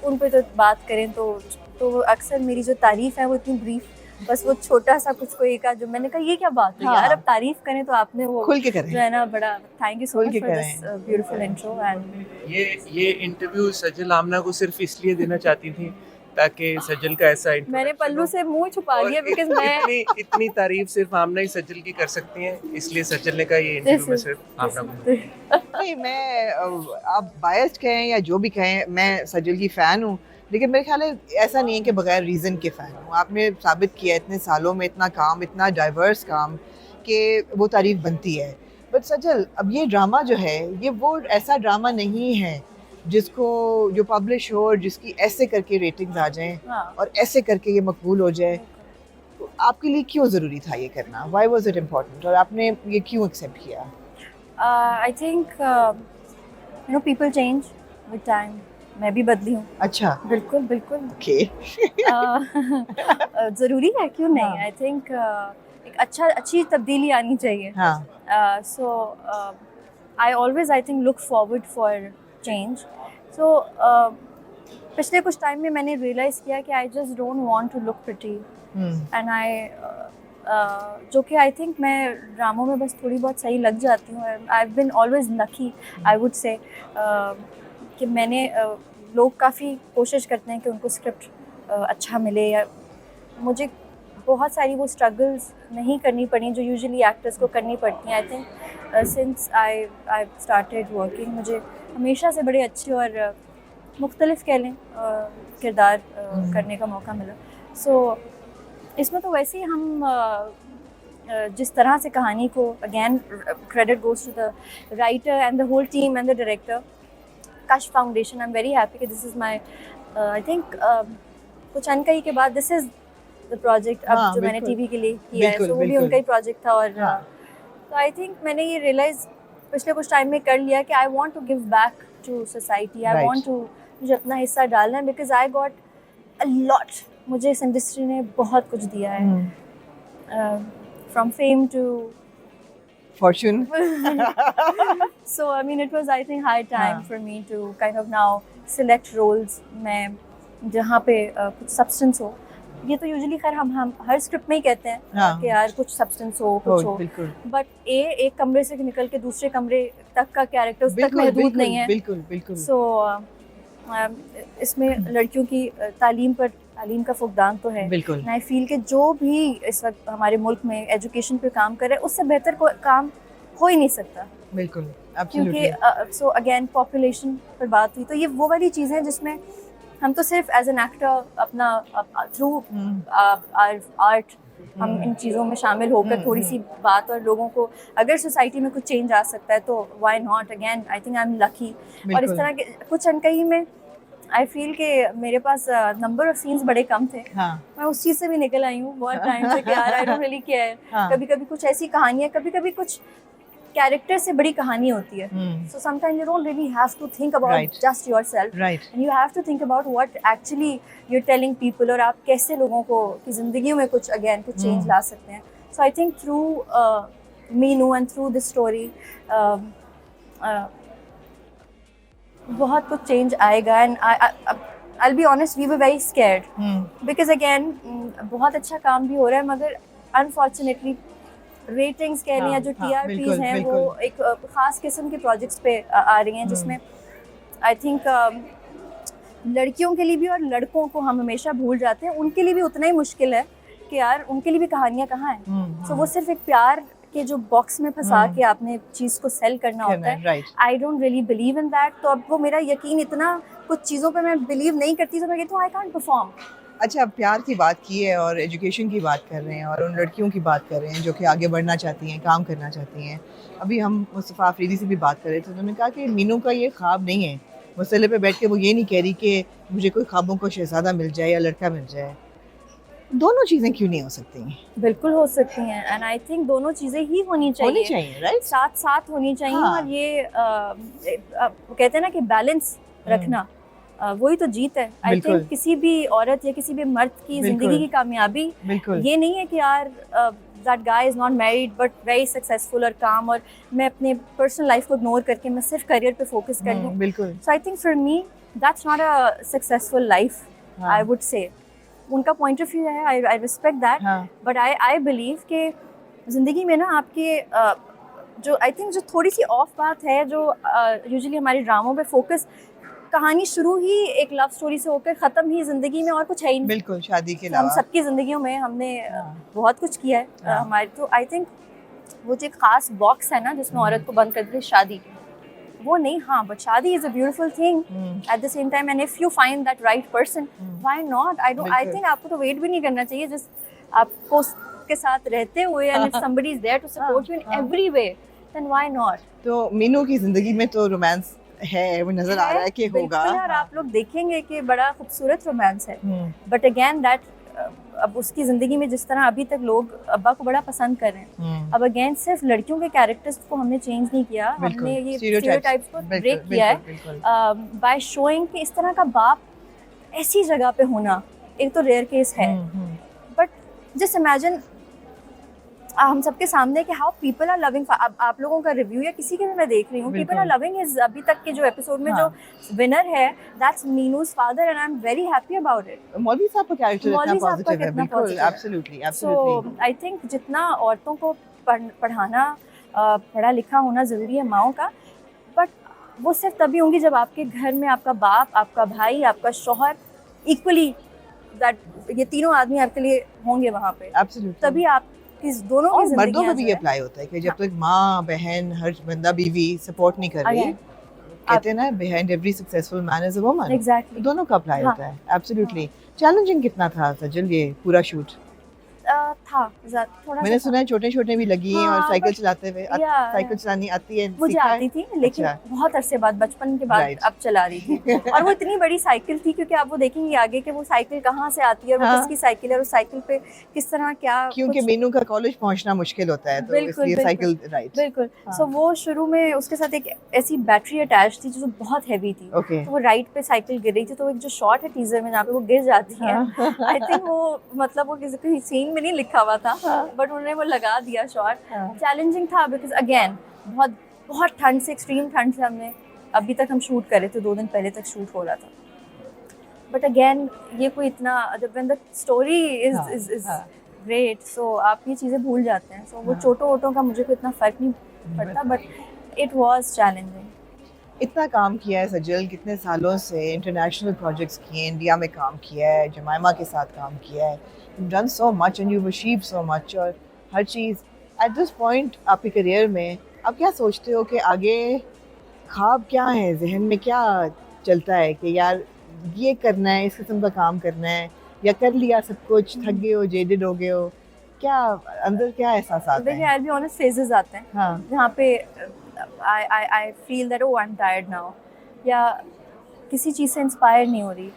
उन पे तो बात करें तो अक्सर मेरी जो तारीफ़ है वो इतनी ब्रीफ, बस वो छोटा सा कुछ कोई का जो मैंने कहा ये क्या बात है यार, अब तारीफ़ करें तो आपने वो खुल के करें जो है ना बड़ा thank you so much for this beautiful intro. And ये इंटरव्यू सज्जल आमना को सिर्फ इसलिए देना चाहती थी ताकि सज्जल का ऐसा मैंने पल्लू से मुंह छुपा लिया बिकॉज़ मैं इतनी तारीफ सिर्फ आमना ही सज्जल की कर सकती हैं, इसलिए सज्जल ने कहा ये इंटरव्यू में सिर्फ आमना को। नहीं, मैं आप बायस्ड कहें या जो भी कहें, मैं सज्जल की फ़ैन हूँ, लेकिन मेरे ख्याल है ऐसा नहीं है कि बगैर रीज़न के फ़ैन हूँ। आपने साबित किया इतने सालों में इतना काम, इतना डाइवर्स काम, कि वो तारीफ़ बनती है। बट सज्जल, अब ये ड्रामा जो है ये वो ऐसा ड्रामा नहीं है जिसको जो पब्लिश हो और जिसकी ऐसे करके रेटिंग्स आ जाएं और ऐसे करके ये मकबूल हो जाए। तो आपके लिए क्यों ज़रूरी था ये करना? व्हाई वाज इट इम्पोर्टेंट, और आपने ये क्यों एक्सेप्ट किया? I think you know people change with time, मैं भी बदली हूँ। अच्छा, बिल्कुल बिल्कुल ओके। ज़रूरी है, क्यों नहीं। आई थिंक एक अच्छी तब्दीली आनी चाहिए। हाँ, so I always I think look forward for change. सो पिछले कुछ टाइम में मैंने रियलाइज़ किया कि I just don't want to look pretty, and जो कि आई थिंक मैं ड्रामों में बस थोड़ी बहुत सही लग जाती हूँ। I have been always lucky I would say कि मैंने लोग काफ़ी कोशिश करते हैं कि उनको स्क्रिप्ट अच्छा मिले, या मुझे बहुत सारी वो स्ट्रगल्स नहीं करनी पड़ी जो यूजुअली एक्टर्स को करनी पड़ती हैं। I think since I started working मुझे हमेशा से बड़े अच्छे और मुख्तलिफ कह लें किरदार करने का मौका मिला। सो इसमें तो वैसे ही हम जिस तरह से कहानी को, again credit goes to the writer and the whole team and the director, Kashf Foundation. I am very happy कि this is my I think Kuch Ankahi के बाद दिस इज़ द प्रोजेक्ट अब जो मैंने टीवी के लिए किया है, तो वो भी उनका ही प्रोजेक्ट था। और तो आई थिंक मैंने ये रियलाइज़ पिछले कुछ टाइम में कर लिया कि I want to give back to society, I want to, मुझे अपना हिस्सा डालना है, because I got a lot. मुझे इस इंडस्ट्री ने बहुत कुछ दिया है, from fame to fortune. So I mean it was I think high time for me to kind of now select roles में जहाँ पे कुछ substance हो। ये तो यूजुअली खैर हम हर स्क्रिप्ट में ही कहते हैं कि यार कुछ सब्सटेंस हो, कुछ हो, बट एक कमरे से निकल के दूसरे कमरे तक का कैरेक्टर उस तक महदूद नहीं है। बिल्कुल बिल्कुल। सो इसमें लड़कियों की तालीम का फुकदान तो है। बिल्कुल। आई फील कि जो भी इस वक्त हमारे मुल्क में एजुकेशन पे काम कर रहे हैं उससे बेहतर कोई काम हो ही नहीं सकता। बिल्कुल, क्योंकि सो अगेन पॉपुलेशन पर बात हुई, तो ये वो वाली चीज़ है जिसमें हम तो सिर्फ एज एन एक्टर अपना थ्रू आर्ट हम इन चीज़ों में शामिल होकर थोड़ी सी बात, और लोगों को अगर सोसाइटी में कुछ चेंज आ सकता है तो why not. Again I think I am lucky. और इस तरह के कुछ अनकही में आई फील कि मेरे पास नंबर ऑफ सीन्स बड़े कम थे। मैं उस चीज़ से भी निकल आई हूँ बहुत टाइम से कि यार आई डोंट रियली केयर। कभी कभी कुछ ऐसी कहानियाँ, कभी कभी कुछ कैरेक्टर से बड़ी कहानी होती है। So sometimes you don't really have to think about just yourself, and you have to think about what actually you are telling people, और आप कैसे लोगों को की ज़िंदगी में कुछ अगेन कुछ चेंज ला सकते हैं। So I think through Meenu and through this story बहुत कुछ चेंज आएगा। And I'll be honest, we were very scared because again बहुत अच्छा काम भी हो रहा है मगर unfortunately रेटिंग्स कह रही हैं जो TRPs हैं वो एक खास किस्म के प्रोजेक्ट्स पे आ रही हैं जिसमें आई थिंक लड़कियों के लिए भी और लड़कों को हम हमेशा भूल जाते हैं, उनके लिए भी उतना ही मुश्किल है कि यार उनके लिए भी कहानियाँ कहाँ हैं। तो वो सिर्फ एक प्यार के जो बॉक्स में फंसा के आपने चीज़ को सेल करना होता है। आई don't really believe in that. तो अब वो मेरा यकीन इतना कुछ चीज़ों पे मैं बिलीव नहीं करती तो मैं कहती हूँ आई कांट परफॉर्म। अच्छा, प्यार की बात की है और एजुकेशन की बात कर रहे हैं और उन लड़कियों की बात कर रहे हैं जो कि आगे बढ़ना चाहती हैं, काम करना चाहती हैं। अभी हम मुस्तफ़ा अफरीदी से भी बात कर रहे थे, तो उन्होंने कहा कि मीनू का ये ख्वाब नहीं है, मसले पे बैठ के वो ये नहीं कह रही कि मुझे कोई ख्वाबों को शहज़ादा मिल जाए या लड़का मिल जाए। दोनों चीज़ें क्यों नहीं हो सकती हैं? बिल्कुल हो सकती हैं एंड आई थिंक दोनों चीज़ें ही होनी चाहिए राइट, साथ साथ होनी चाहिए। और ये कहते हैं ना कि बैलेंस रखना वही तो जीत है। आई थिंक किसी भी औरत या किसी भी मर्द की जिंदगी की कामयाबी ये नहीं है कि यार that guy is not married but very successful और काम और मैं अपने पर्सनल लाइफ को इग्नोर करके मैं सिर्फ करियर पे फोकस कर लूँ। बिल्कुल। So I think for me that's not a successful life I would say. उनका पॉइंट ऑफ व्यू है, I respect that, but I believe कि ज़िंदगी में ना आपके जो आई थिंक जो थोड़ी सी ऑफ बात है जो यूजुअली हमारे ड्रामों पे फोकस, कहानी शुरू ही एक लव स्टोरी से होकर ख़त्म ही ज़िंदगी में और कुछ है ही नहीं। बिल्कुल, शादी के अलावा हम सबकी ज़िंदगियों में हमने बहुत कुछ किया है हमारे। तो आई थिंक वो जो एक ख़ास बॉक्स है ना जिसमें औरत को बंद कर दे शादी, वो नहीं। हाँ, बट शादी is a beautiful thing at the same time and if you find that right person why not. I think आपको तो वेट भी नहीं करना चाहिए जिस आपको उसके साथ रहते हुए and if somebody is there to support you in every way then why not. तो मीनू की ज़िंदगी में तो रोमांस है, वो नजर आ रहा है कि होगा। और आप लोग देखेंगे कि बड़ा खूबसूरत रोमांस है, बट अगेन दैट अब उसकी ज़िंदगी में जिस तरह अभी तक लोग अब्बा को बड़ा पसंद कर रहे हैं, अब अगेन सिर्फ लड़कियों के कैरेक्टर्स को हमने चेंज नहीं किया, हमने ये स्टीरियोटाइप्स को ब्रेक किया है बाय शोइंग कि इस तरह का बाप ऐसी जगह पे होना एक तो रेयर केस है। बट जस्ट इमेजिन हम सबके सामने कि हाउ पीपल आर लविंग। आप लोगों का रिव्यू या किसी के भी मैं देख रही हूँ, पीपल आर लविंग हिज अभी तक के जो एपिसोड में जो विनर है that's Meenu's father and I am very happy about it. मौलवी साहब का कैरेक्टर इतना पॉजिटिव है। बिल्कुल, एब्सोल्युटली सो आई थिंक जितना औरतों को पढ़ाना पढ़ा लिखा होना ज़रूरी है माओं का, बट वो सिर्फ तभी होंगी जब आपके घर में आपका बाप, आपका भाई, आपका शौहर इक्वली दैट ये तीनों आदमी आपके लिए होंगे वहाँ पे। एब्सोल्युटली। तभी आप इस दोनों की जिंदगी मर्दों पे भी अप्लाई होता है कि जब तक माँ, बहन, हर बंदा, बीवी सपोर्ट नहीं कर रही, कहते हैं ना behind every successful man is a woman. Exactly, दोनों का अप्लाई होता है। एब्सोल्युटली। चैलेंजिंग कितना था सजल ये पूरा शूट? था थोड़ा। मैंने सुना है छोटे-छोटे भी लगी हैं और साइकिल चलाते हुए साइकिल चलानी आती है? मुझे आती थी लेकिन बहुत अरसे बाद, बचपन के बाद अब चला रही थी। और वो इतनी बड़ी साइकिल थी क्योंकि आप वो देखेंगे आगे कि वो साइकिल कहाँ से आती है और वो किसकी साइकिल है और उस साइकिल पे किस तरह क्या, क्योंकि मीनू का कॉलेज पहुंचना मुश्किल होता है तो इसलिए साइकिल राइट। बिल्कुल। सो वो शुरू में उसके साथ एक ऐसी बैटरी अटैच थी जो बहुत हैवी थी, तो वो राइट पे साइकिल गिर रही थी। तो एक जो शॉट है टीजर में जहाँ पे वो गिर जाती है, आई थिंक वो मतलब वो किसी सीन में नहीं लिखा हुआ था बट उन्होंने वो लगा दिया शॉट। चैलेंजिंग था बिकॉज अगेन बहुत बहुत ठंड से, एक्सट्रीम ठंड से हमने अभी तक हम शूट कर रहे थे, 2 दिन पहले तक शूट हो रहा था। बट अगेन ये कोई इतना जब when the story is great so आप ये चीज़ें भूल जाते हैं। सो वो चोटों वोटों का मुझे कोई इतना फ़र्क नहीं पड़ता, बट इट वाज चैलेंजिंग। इतना काम किया है सजल, कितने सालों से इंटरनेशनल प्रोजेक्ट्स किए, इंडिया में काम किया है, जमाइमा के साथ काम किया है, you've done so much and you've achieved so much। और हर चीज़ at this point आपके करियर में आप क्या सोचते हो कि आगे ख्वाब क्या है, जहन में क्या चलता है कि यार ये करना है, इस किस्म का काम करना है, या कर लिया सब कुछ, थक गए हो, जेडेड हो गए हो, क्या अंदर क्या एहसास आता है? देखिए I will be honest, phases आते हैं हाँ, जहाँ पे I feel that oh I am tired now, या किसी चीज़ से इंस्पायर नहीं हो रही।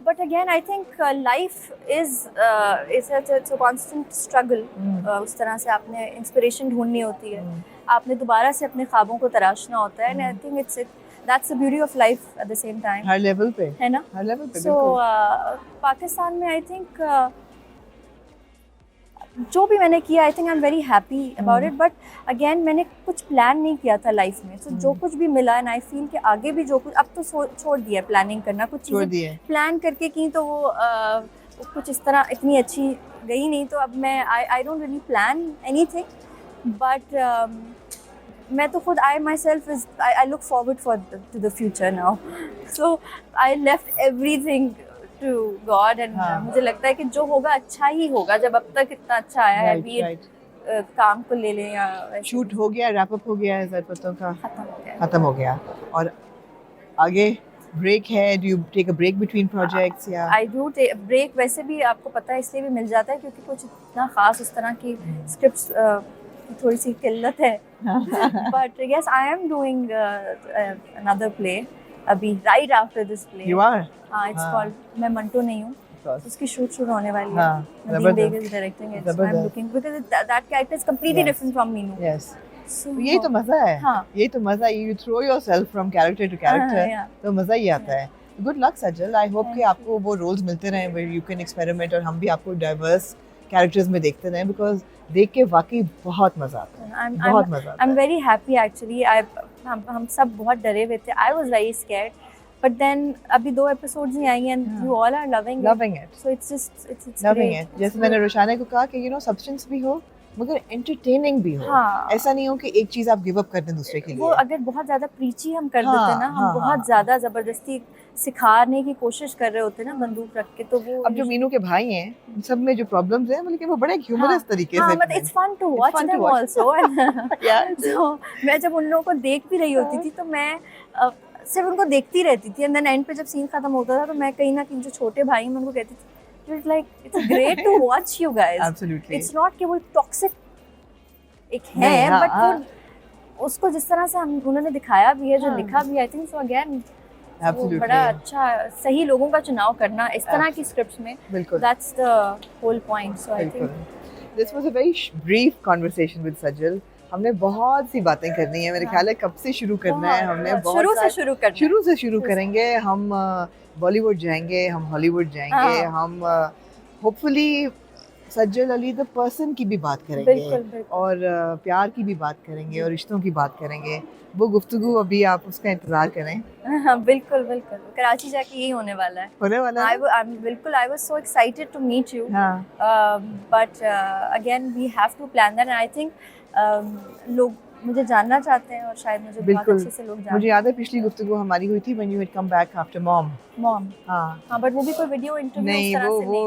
But again I think life is a constant struggle. उस तरह से आपने इंस्पिरेशन ढूंढनी होती है, आपने दोबारा से अपने ख्वाबों को तराशना होता है, and I think that's the beauty of life at the same time। Her level पे है ना, हर लेवल पे। So पाकिस्तान में आई थिंक जो भी मैंने किया I think I am very happy about it, but again मैंने कुछ प्लान नहीं किया था लाइफ में, तो जो कुछ भी मिला एंड आई फील कि आगे भी जो कुछ, अब तो छोड़ दिया प्लानिंग करना, कुछ चीज़ें प्लान करके की तो वो कुछ इस तरह इतनी अच्छी गई नहीं, तो अब मैं I don't really plan anything, but मैं तो खुद I myself is I look forward to the future now, so I left everything to God and मुझे लगता है कि जो होगा अच्छा ही होगा, जब अब तक इतना अच्छा आया है, बी इट काम को ले लें या शूट हो गया, रैप अप हो गया है ज़रपतों का, खत्म हो गया और आगे ब्रेक है, do you take a break between projects या? आई डू ब्रेक, वैसे भी आपको पता है इसलिए भी मिल जाता है क्योंकि कुछ इतना खास उस तरह की स्क्रिप्ट्स की थोड़ी सी किल्लत है, but yes I am doing another play अभी right after this play. You are? हाँ, इट्स कॉल्ड मैं मंटो नहीं हूँ, उसकी शूट शुरू होने वाली है, जबरदस्त। Nadeem Baig is directing it, I am looking because that character is completely different from Meenu. Yes, यही तो मजा है। हाँ, यही तो मजा है, you throw yourself from character to character, तो मजा ही आता है। Good luck Sajal, I hope कि आपको वो रोल्स मिलते रहें वेयर यू कैन एक्सपेरिमेंट, और हम भी आपको डाइवर्स कैरेक्टर्स में देखते रहें, बिकॉज देख के वाकई बहुत मजा आता है, बहुत मजा आता है। I am very happy actually, हम सब बहुत डरे हुए थे, I was very scared, but then अभी 2 एपिसोड्स ही आई and you all are loving it, so it's just it's loving it. जैसे मैंने रोशाना को कहा कि यू नो सब्सटेंस भी हो मगर एंटरटेनिंग भी हो। हाँ। ऐसा नहीं हो कि एक चीज आप गिव अप कर दें दूसरे के लिए। वो अगर बहुत ज्यादा प्रीची हम कर देते ना, हम बहुत ज्यादा जबरदस्ती सिखाने की कोशिश कर रहे होते ना बंदूक रख के, तो वो अब जो मीनू के भाई हैं सब में जो प्रॉब्लम्स हैं, बल्कि वो बड़े ह्यूमरस तरीके से, मतलब it's fun to watch them also, तो मैं जब उन लोगों को देख भी रही होती थी तो मैं सिर्फ उनको देखती रहती थी, एंड देन एंड पे जब सीन खत्म होता था तो मैं कहीं ना कहीं जो छोटे भाई मैं उनको कहती थी it's like it's great to watch you guys, absolutely. It's not कि वो टॉक्सिक एक है, बट वो उसको जिस तरह से हम उन्होंने दिखाया भी है, जो लिखा भी, आई थिंक सो अगेन बड़ा अच्छा सही लोगों का चुनाव करना इस तरह की स्क्रिप्ट्स में, that's the whole point. So I think this was a very brief conversation with Sajal. हमने बहुत सी बातें करनी है, मेरे ख्याल है कब से शुरू करना है, हमने बहुत शुरू से शुरू करेंगे। हम बॉलीवुड जाएंगे, हम हॉलीवुड जाएंगे, हम hopefully Sajal Ali the person की भी बात करेंगे, और प्यार की भी बात करेंगे, और रिश्तों की बात करेंगे। वो गुफ्तगू अभी आप उसका इंतजार करें। बिल्कुल बिल्कुल, कराची जाके यही होने वाला है, होने वाला है। I was so excited to meet you, but again we have to plan that, and I think लोग मुझे जानना चाहते हैं, और शायद मुझे बहुत अच्छे से लोग जानते हैं। मुझे याद है पिछली गुफ्तगू हमारी हुई थी when you had come back after mom। हाँ, बट वो भी कोई वीडियो इंटरव्यू नहीं,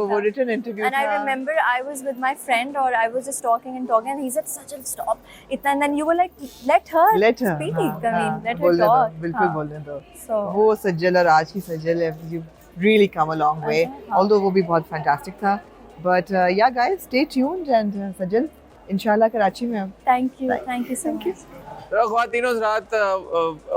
वो रिटन इंटरव्यू था। And I remember I was with my friend, or I was just talking, and he said Sajal stop itna, and then you were like let her speak, I mean let her talk, बिल्कुल बोलने दो। So वो सज्जल और आज की सज्जल है, you really come a long way, although वो भी बहुत fantastic था, but yeah guys stay tuned, and सज्जल इंशाल्लाह कराची में अब। Thank you so much। ख्वातीनो Hazrat,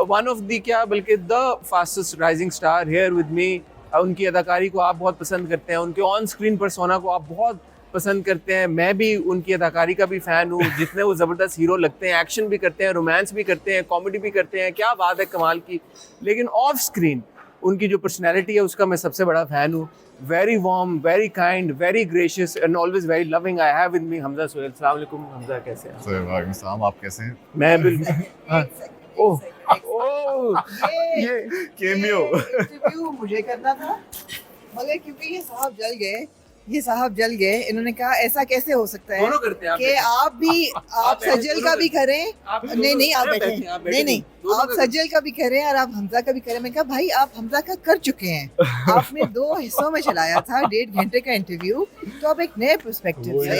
one of the क्या बल्कि the fastest rising star here with me. उनकी अदाकारी को आप बहुत पसंद करते हैं, उनके ऑन स्क्रीन पर्सोना को आप बहुत पसंद करते हैं। मैं भी उनकी अदाकारी का भी फ़ैन हूँ, जितने वो ज़बरदस्त हीरो लगते हैं, एक्शन भी करते हैं, रोमांस भी करते हैं, कॉमेडी भी करते हैं, क्या बात है कमाल की। लेकिन ऑफ स्क्रीन उनकी जो पर्सनैलिटी है उसका मैं सबसे बड़ा फ़ैन हूँ। Very warm, very kind, very gracious and always very loving. I have with me Hamza Sohail. अस्सलाम वालेकुम हमजा, कैसे हैं? वालेकुम सलाम, आप कैसे हैं? मैं बिल्कुल। ओह ये केमियो इंटरव्यू मुझे करना था, मगर क्योंकि ये साहब जल गए, इन्होंने कहा ऐसा कैसे हो सकता है कि आप सज्जल का भी करें, नहीं आप बैठे, नहीं आप सज्जल का भी करें और आप हमजा का भी करें। मैं कहा भाई आप हमजा का कर चुके हैं, आपने 2 हिस्सों में चलाया था 1.5 घंटे का इंटरव्यू, तो आप एक नए पर्सपेक्टिव से।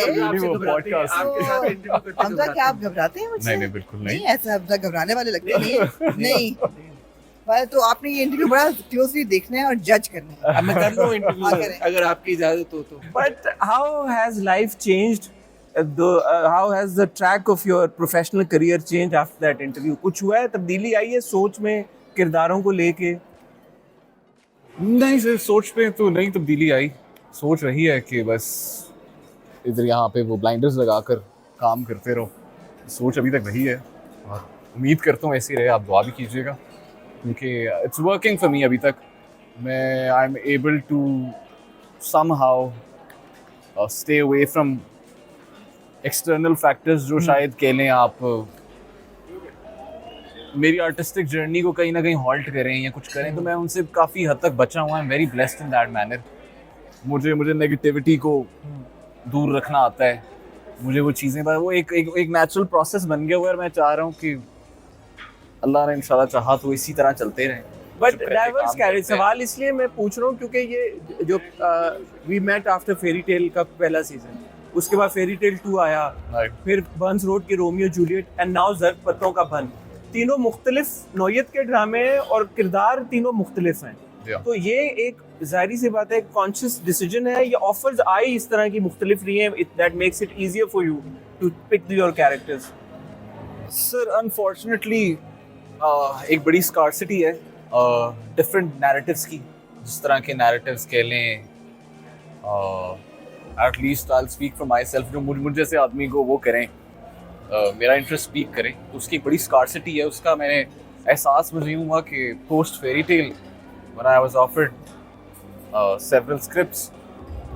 हमजा क्या आप घबराते हैं मुझसे? नहीं बिल्कुल नहीं, ऐसा हमजा घबराने वाले लगते नहीं। तो आपने ये इंटरव्यू बड़ा क्लोजली देखना है और जज करना है। मैं कर लूं इंटरव्यू अगर आपकी इजाजत हो तो। But how has life changed, how has the track of your professional career change after that interview? कुछ हुआ है, तब्दीली आई है सोच में, किरदारों को लेके? नहीं सिर्फ सोच पे तो नहीं तब्दीली आई, सोच रही है कि बस इधर यहाँ पे वो ब्लाइंडर्स लगाकर काम करते रहो। सोच अभी तक वही है और उम्मीद करता हूँ ऐसी रहे। आप दुआ भी कीजिएगा क्योंकि इट्स वर्किंग फॉर मी। अभी तक मैं I am able to somehow stay away from external factors जो शायद कह लें आप मेरी आर्टिस्टिक जर्नी को कहीं ना कहीं हॉल्ट करें या कुछ करें, तो मैं उनसे काफ़ी हद तक बचा हुआ। आई am very blessed in that manner. मुझे नेगेटिविटी को दूर रखना आता है, मुझे वो चीज़ें, वो एक नेचुरल प्रोसेस बन गया हुआ है। और मैं चाह रहा हूँ कि अल्लाह ने इंशाल्लाह चाहा तो इसी तरह चलते रहें। बट डाइवर्स कैरेक्टर, सवाल इसलिए मैं पूछ रहा हूँ क्योंकि ये जो we met after Fairy Tale का पहला सीजन, उसके बाद फेरी टेल 2 आया, फिर बर्न्स रोड के Romeo Juliet and now ज़र्द Patton का बन। तीनों मुख्तलिफ नौयत के ड्रामे हैं और किरदार तीनों मुख्तलिफ हैं। तो ये एक जाहिर सी बात है, कॉन्शियस डिसीजन है, ये ऑफर्स आई इस तरह की मुख्तलिफ रही हैं, that makes it easier for you to pick your characters. Sir unfortunately एक बड़ी स्कार्सिटी है डिफरेंट नैरेटिव्स की। जिस तरह के नैरेटिव्स कह लें, at least I will speak for my self, जो मुझ जैसे आदमी को वो करें, मेरा इंटरेस्ट स्पीक करें, तो उसकी बड़ी स्कार्सिटी है। उसका मैंने एहसास मुझे यूँ हुआ कि post fairy tale when I was offered several scripts,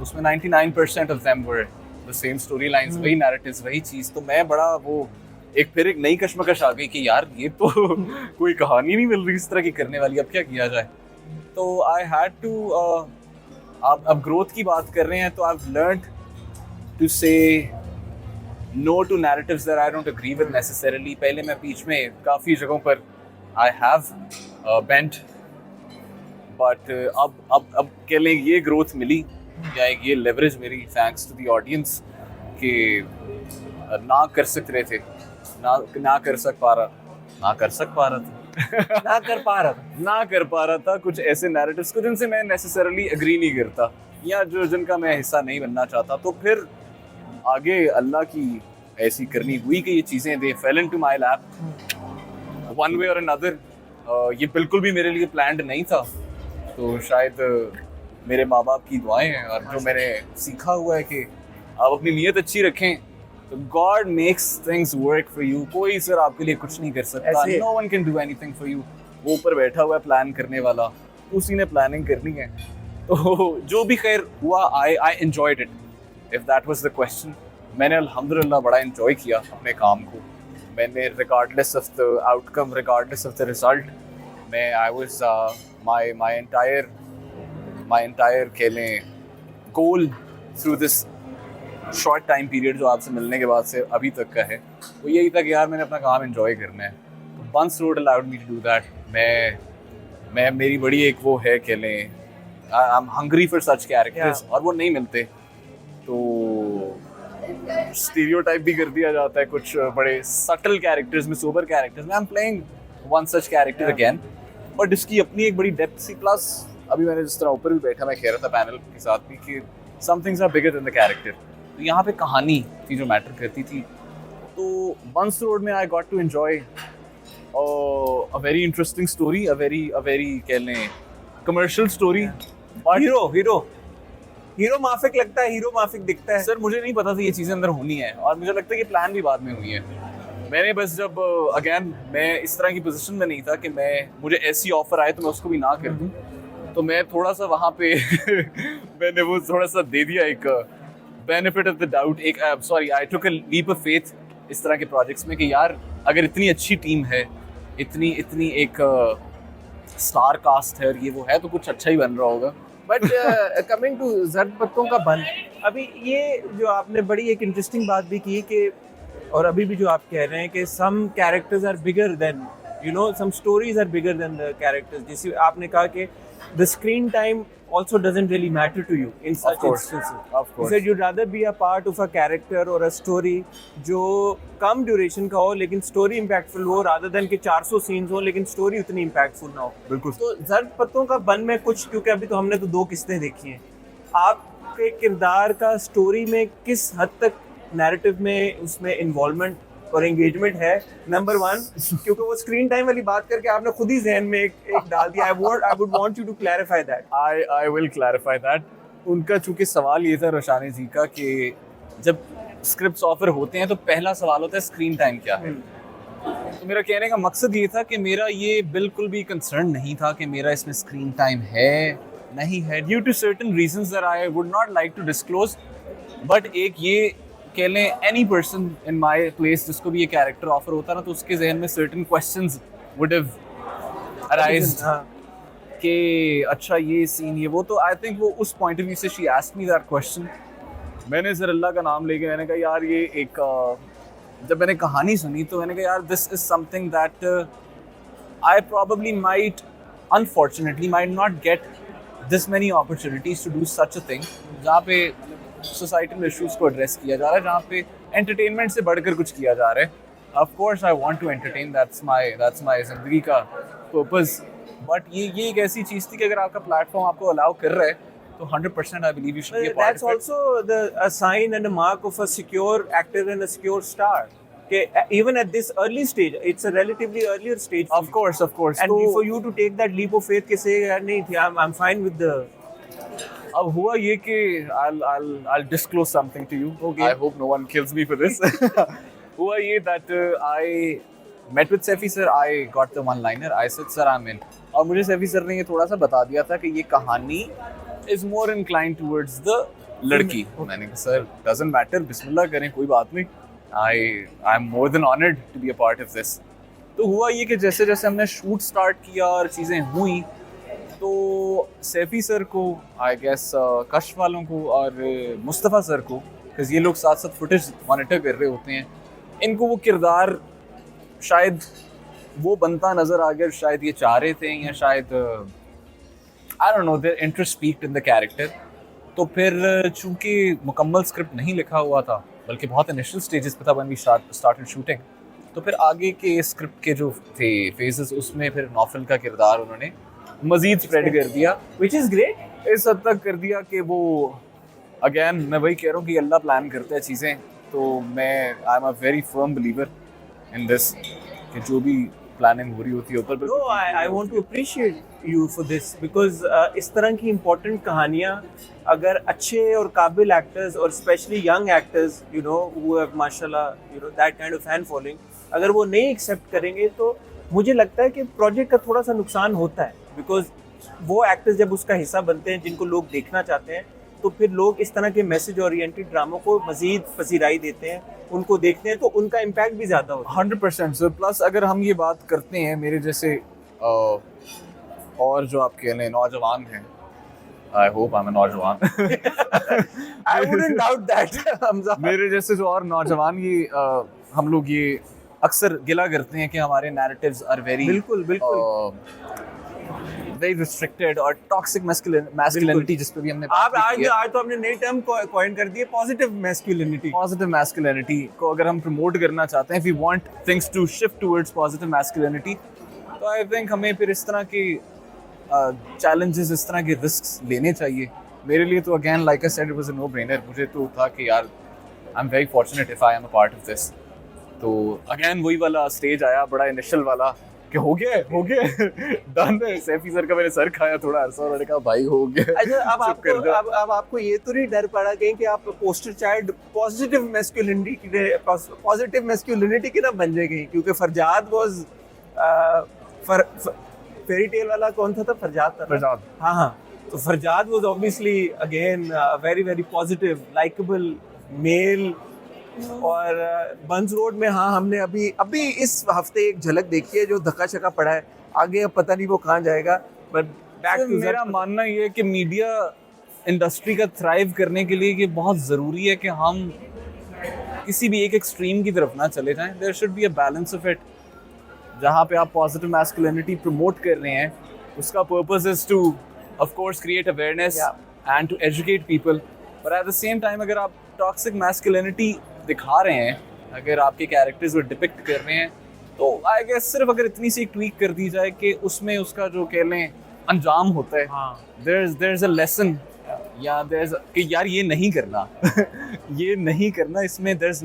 उसमें 99% of them were the same storylines, वही narratives, वही चीज़। तो मैं बड़ा वो फिर एक नई कश्मकश आ गई कि यार ये तो कोई कहानी नहीं मिल रही इस तरह की करने वाली, अब क्या किया जाए। तो I had to आप अब ग्रोथ की बात कर रहे हैं, तो I've learned to say no to narratives that I don't agree with necessarily। पहले मैं बीच में काफ़ी जगहों पर I have bent, बट अब कह लें ये ग्रोथ मिली या ये लेवरेज मेरी थैंक्स टू द ऑडियंस कि ना कर सक रहे थे, ना कर पा रहा था कुछ ऐसे नैरेटिव्स को जिनसे मैं नेसेसरली एग्री नहीं करता या जो जिनका मैं हिस्सा नहीं बनना चाहता। तो फिर आगे अल्लाह की ऐसी करनी हुई कि ये चीज़ें they fell into my lap one way और अनदर। ये बिल्कुल भी मेरे लिए प्लान्ड नहीं था, तो शायद मेरे माँ बाप की दुआएं हैं और जो मैंने सीखा हुआ है कि आप अपनी नीयत अच्छी रखें तो God makes things work for you. कोई सर आपके लिए कुछ नहीं कर सकता, no one can do anything for you. वो ऊपर बैठा हुआ है प्लान करने वाला, उसी ने प्लानिंग करनी है। तो जो भी खैर हुआ, I enjoyed it, if that was the question. मैंने अल्हम्दुलिल्लाह बड़ा एंजॉय किया अपने काम को। मैंने regardless of the outcome, regardless of the result, मैं आई वाज my entire कह लें goal through this short time period जो आपसे मिलने के बाद से अभी तक का है, वो यही था कि यार मैंने अपना काम एंजॉय करना है। तो बंस road allowed me to do that. मैं मेरी बड़ी एक वो है कह लें, I am hungry for such characters, और वो नहीं मिलते तो स्टीरियोटाइप भी कर दिया जाता है कुछ बड़े सटल कैरेक्टर्स में, सोबर कैरेक्टर्स में। I am playing one such character again, but इसकी अपनी एक बड़ी डेप्थ सी। प्लस अभी मैंने जिस तरह ऊपर भी बैठा, मैं कह रहा था पैनल के साथ भी कि some things are bigger than the character. तो यहाँ पे कहानी थी जो मैटर करती थी। तो बंस रोड में I got to enjoy a very interesting story, a very कह लें कमर्शियल स्टोरी। हीरो माफिक लगता है, हीरो माफिक दिखता है। सर मुझे नहीं पता था ये चीज़ें अंदर होनी है, और मुझे लगता है कि प्लान भी बाद में हुई है। मैंने बस जब अगेन मैं इस तरह की पोजीशन में नहीं था कि मुझे ऐसी ऑफर आए तो मैं उसको भी ना कर दूं। तो मैं थोड़ा सा वहाँ पे मैंने वो थोड़ा सा दे दिया एक बेनिफिट ऑफ द डाउट, एक आई टुक अ लीप ऑफ फेथ इस तरह के प्रोजेक्ट्स में कि यार अगर इतनी अच्छी टीम है, इतनी एक स्टार कास्ट है और ये वो है, तो कुछ अच्छा ही बन रहा होगा। बट कमिंग टू ज़र्द पत्तों का बन, अभी ये जो आपने बड़ी एक इंटरेस्टिंग बात भी की कि, और अभी भी जो आप कह रहे हैं कि some characters are bigger than, you know, some stories are bigger than the characters. जैसे आपने कहा कि the screen time also doesn't really matter to you in such instances. Of course. You said you'd rather be a part of a character or a story जो कम duration का हो लेकिन story impactful हो, rather than कि 400 scenes हो लेकिन story उतनी impactful ना हो। बिल्कुल। तो ज़र्द पत्तों का बन में कुछ, क्योंकि अभी तो हमने तो 2 किस्तें देखी हैं, आपके किरदार का स्टोरी में किस हद तक नैरेटिव में उसमें इन्वॉल्वमेंट और एंगेजमेंट है, नंबर 1, क्योंकि वो स्क्रीन टाइम वाली बात करके आपने खुद ही जहन में एक डाल दिया। I would want you to clarify that. I will clarify that. उनका चूंकि सवाल ये था रोशानी जी का कि जब स्क्रिप्ट्स ऑफर होते हैं तो पहला सवाल होता है स्क्रीन टाइम क्या है। तो मेरा कहने का मकसद ये था कि मेरा ये बिल्कुल भी कंसर्न नहीं था कि मेरा इसमें स्क्रीन टाइम है नहीं है, due to certain reasons that I would not like to disclose. But एक ये कह लें any person in my place जिसको भी ये कैरेक्टर ऑफर होता ना, तो उसके जहन में certain questions would have arised कि अच्छा ये सीन ये वो, तो आई थिंक वो उस पॉइंट ऑफ व्यू से she asked me that question. मैंने ज़रल्ला का नाम लेके मैंने कहा यार ये एक जब मैंने कहानी सुनी तो मैंने कहा यार this is something that I probably might unfortunately might not get this many opportunities to do such a thing, जहाँ पे सोसाइटल इश्यूज को एड्रेस किया जा रहा है, जहाँ पे एंटरटेनमेंट से बढ़कर कुछ किया जा रहा है। Of course I want to entertain, that's my जिंदगी का पर्पस। बट ये एक ऐसी चीज़ थी कि अगर आपका प्लेटफॉर्म आपको अलाउ कर रहा है तो 100% I believe you should be a part That's of it. also a sign and a mark of a secure actor and a secure star. Okay, even at this early stage, it's a relatively earlier stage. Of course. And for you to take that leap of faith, के say यार नहीं थी, I'm fine with the. अब हुआ ये कि I'll disclose something to you. Okay. I hope no one kills me for this. हुआ ये that I met with Saifi sir. I got the one-liner. I said sir I'm in. और मुझे Saifi sir ने ये थोड़ा सा बता दिया था कि ये कहानी is more inclined towards the लड़की। मैंने कहा सर doesn't matter, बिस्मिल्लाह करें, कोई बात नहीं, I'm more than honored to be a part of this। तो हुआ ये कि जैसे जैसे हमने शूट स्टार्ट किया और चीज़ें हुई तो सैफी सर को आई गेस कश वालों को और मुस्तफ़ा सर को, बिकॉज ये लोग साथ साथ फुटेज मॉनिटर कर रहे होते हैं, इनको वो किरदार शायद वो बनता नज़र आ गया, शायद ये चाह रहे थे या शायद I don't know their interest peaked in the character. तो फिर चूंकि मुकम्मल स्क्रिप्ट नहीं लिखा हुआ था बल्कि बहुत इनिशियल स्टेजेस पे था व्हेन वी स्टार्टेड शूटिंग, तो फिर आगे के स्क्रिप्ट के जो थे फेजेस उसमें फिर नौफल का किरदार उन्होंने मज़ीद स्प्रेड कर दिया, विच इज़ ग्रेट। इस हद तक कर दिया कि वो अगेन मैं वही कह रहा हूँ कि अल्लाह प्लान करता है चीज़ें, तो मैं I am a very firm believer in this कि जो भी प्लानिंग हो रही होती है ऊपर। No, I want to appreciate you for this because इस तरह की important कहानियाँ अगर अच्छे और काबिल एक्टर्स और specially young actors you know who have माशाल्लाह you know that kind of fan following, अगर वो नहीं एक्सेप्ट करेंगे तो मुझे लगता है कि प्रोजेक्ट का थोड़ा सा नुकसान होता है, बिकॉज वो एक्टर्स जब उसका हिस्सा बनते हैं जिनको लोग देखना चाहते हैं तो फिर लोग इस तरह के मैसेज ओरिएंटेड ड्रामों को मज़ीद पसीराई देते हैं, उनको देखते हैं तो उनका इम्पैक्ट भी ज़्यादा होता है। 100% सर। प्लस अगर हम ये बात करते हैं मेरे जैसे और जो आप कह लें नौजवान हैं, आई होप आई एम नौजवान, I wouldn't doubt that, Hamza. मेरे जैसे जो और नौजवान ये हम लोग ये अक्सर गिला करते हैं कि हमारे नैरेटिव्स आर वेरी बिल्कुल वेरी रिस्ट्रिक्टेड और टॉक्सिक मैस्कुलिनिटी जिस पे भी हमने आप आज तो आपने नई टर्म कॉइन कर दी है, पॉजिटिव मैस्कुलिनिटी। पॉजिटिव मैस्कुलिनिटी को अगर हम प्रमोट करना चाहते हैं, we want things to shift towards positive masculinity, तो आई थिंक हमें फिर इस तरह के चैलेंजेस इस तरह के रिस्क्स लेने चाहिए। मेरे लिए तो again like I said it was a no brainer, मुझे तो था कि यार I am very fortunate if I am a part of this. तो अगेन वही वाला स्टेज आया बड़ा इनिशियल वाला कि हो गया डन है। सैफी सर का मैंने सर खाया थोड़ा अरसा और मैंने कहा भाई हो गया। अच्छा अब आपको ये तो नहीं डर पड़ा कहीं कि आप पोस्टर चाइल्ड पॉजिटिव मैस्कुलिनिटी की ना बन जाएगी, क्योंकि फरजाद वाज फेरी टेल वाला कौन था फरजाद। हाँ, तो Farjad was obviously again very very positive likable male. और बंस रोड में हाँ हमने अभी इस हफ्ते एक झलक देखी है जो धक्का चक्का पड़ा है, आगे अब पता नहीं वो कहाँ जाएगा। बट बैक टू मेरा मानना ये है कि मीडिया इंडस्ट्री का थ्राइव करने के लिए ये बहुत ज़रूरी है कि हम किसी भी एक एक्सट्रीम की तरफ ना चले जाएं। There should be a balance of it. जहाँ पे आप पॉजिटिव मैस्कुलिनिटी प्रमोट कर रहे हैं उसका purpose is to of course create awareness and to educate people, but at the same time अगर आप टॉक्सिक मैस्कुलिनिटी दिखा रहे हैं, अगर आपके कैरेक्टर्स को डिपिक्ट कर रहे हैं, तो आई गेस सिर्फ अगर इतनी सी ट्वीक कर दी जाए कि उसमें उसका जो कह लें अंजाम होता है, देयर इज अ लेसन या देयर इज कि यार ये नहीं करना ये नहीं करना, इसमें there is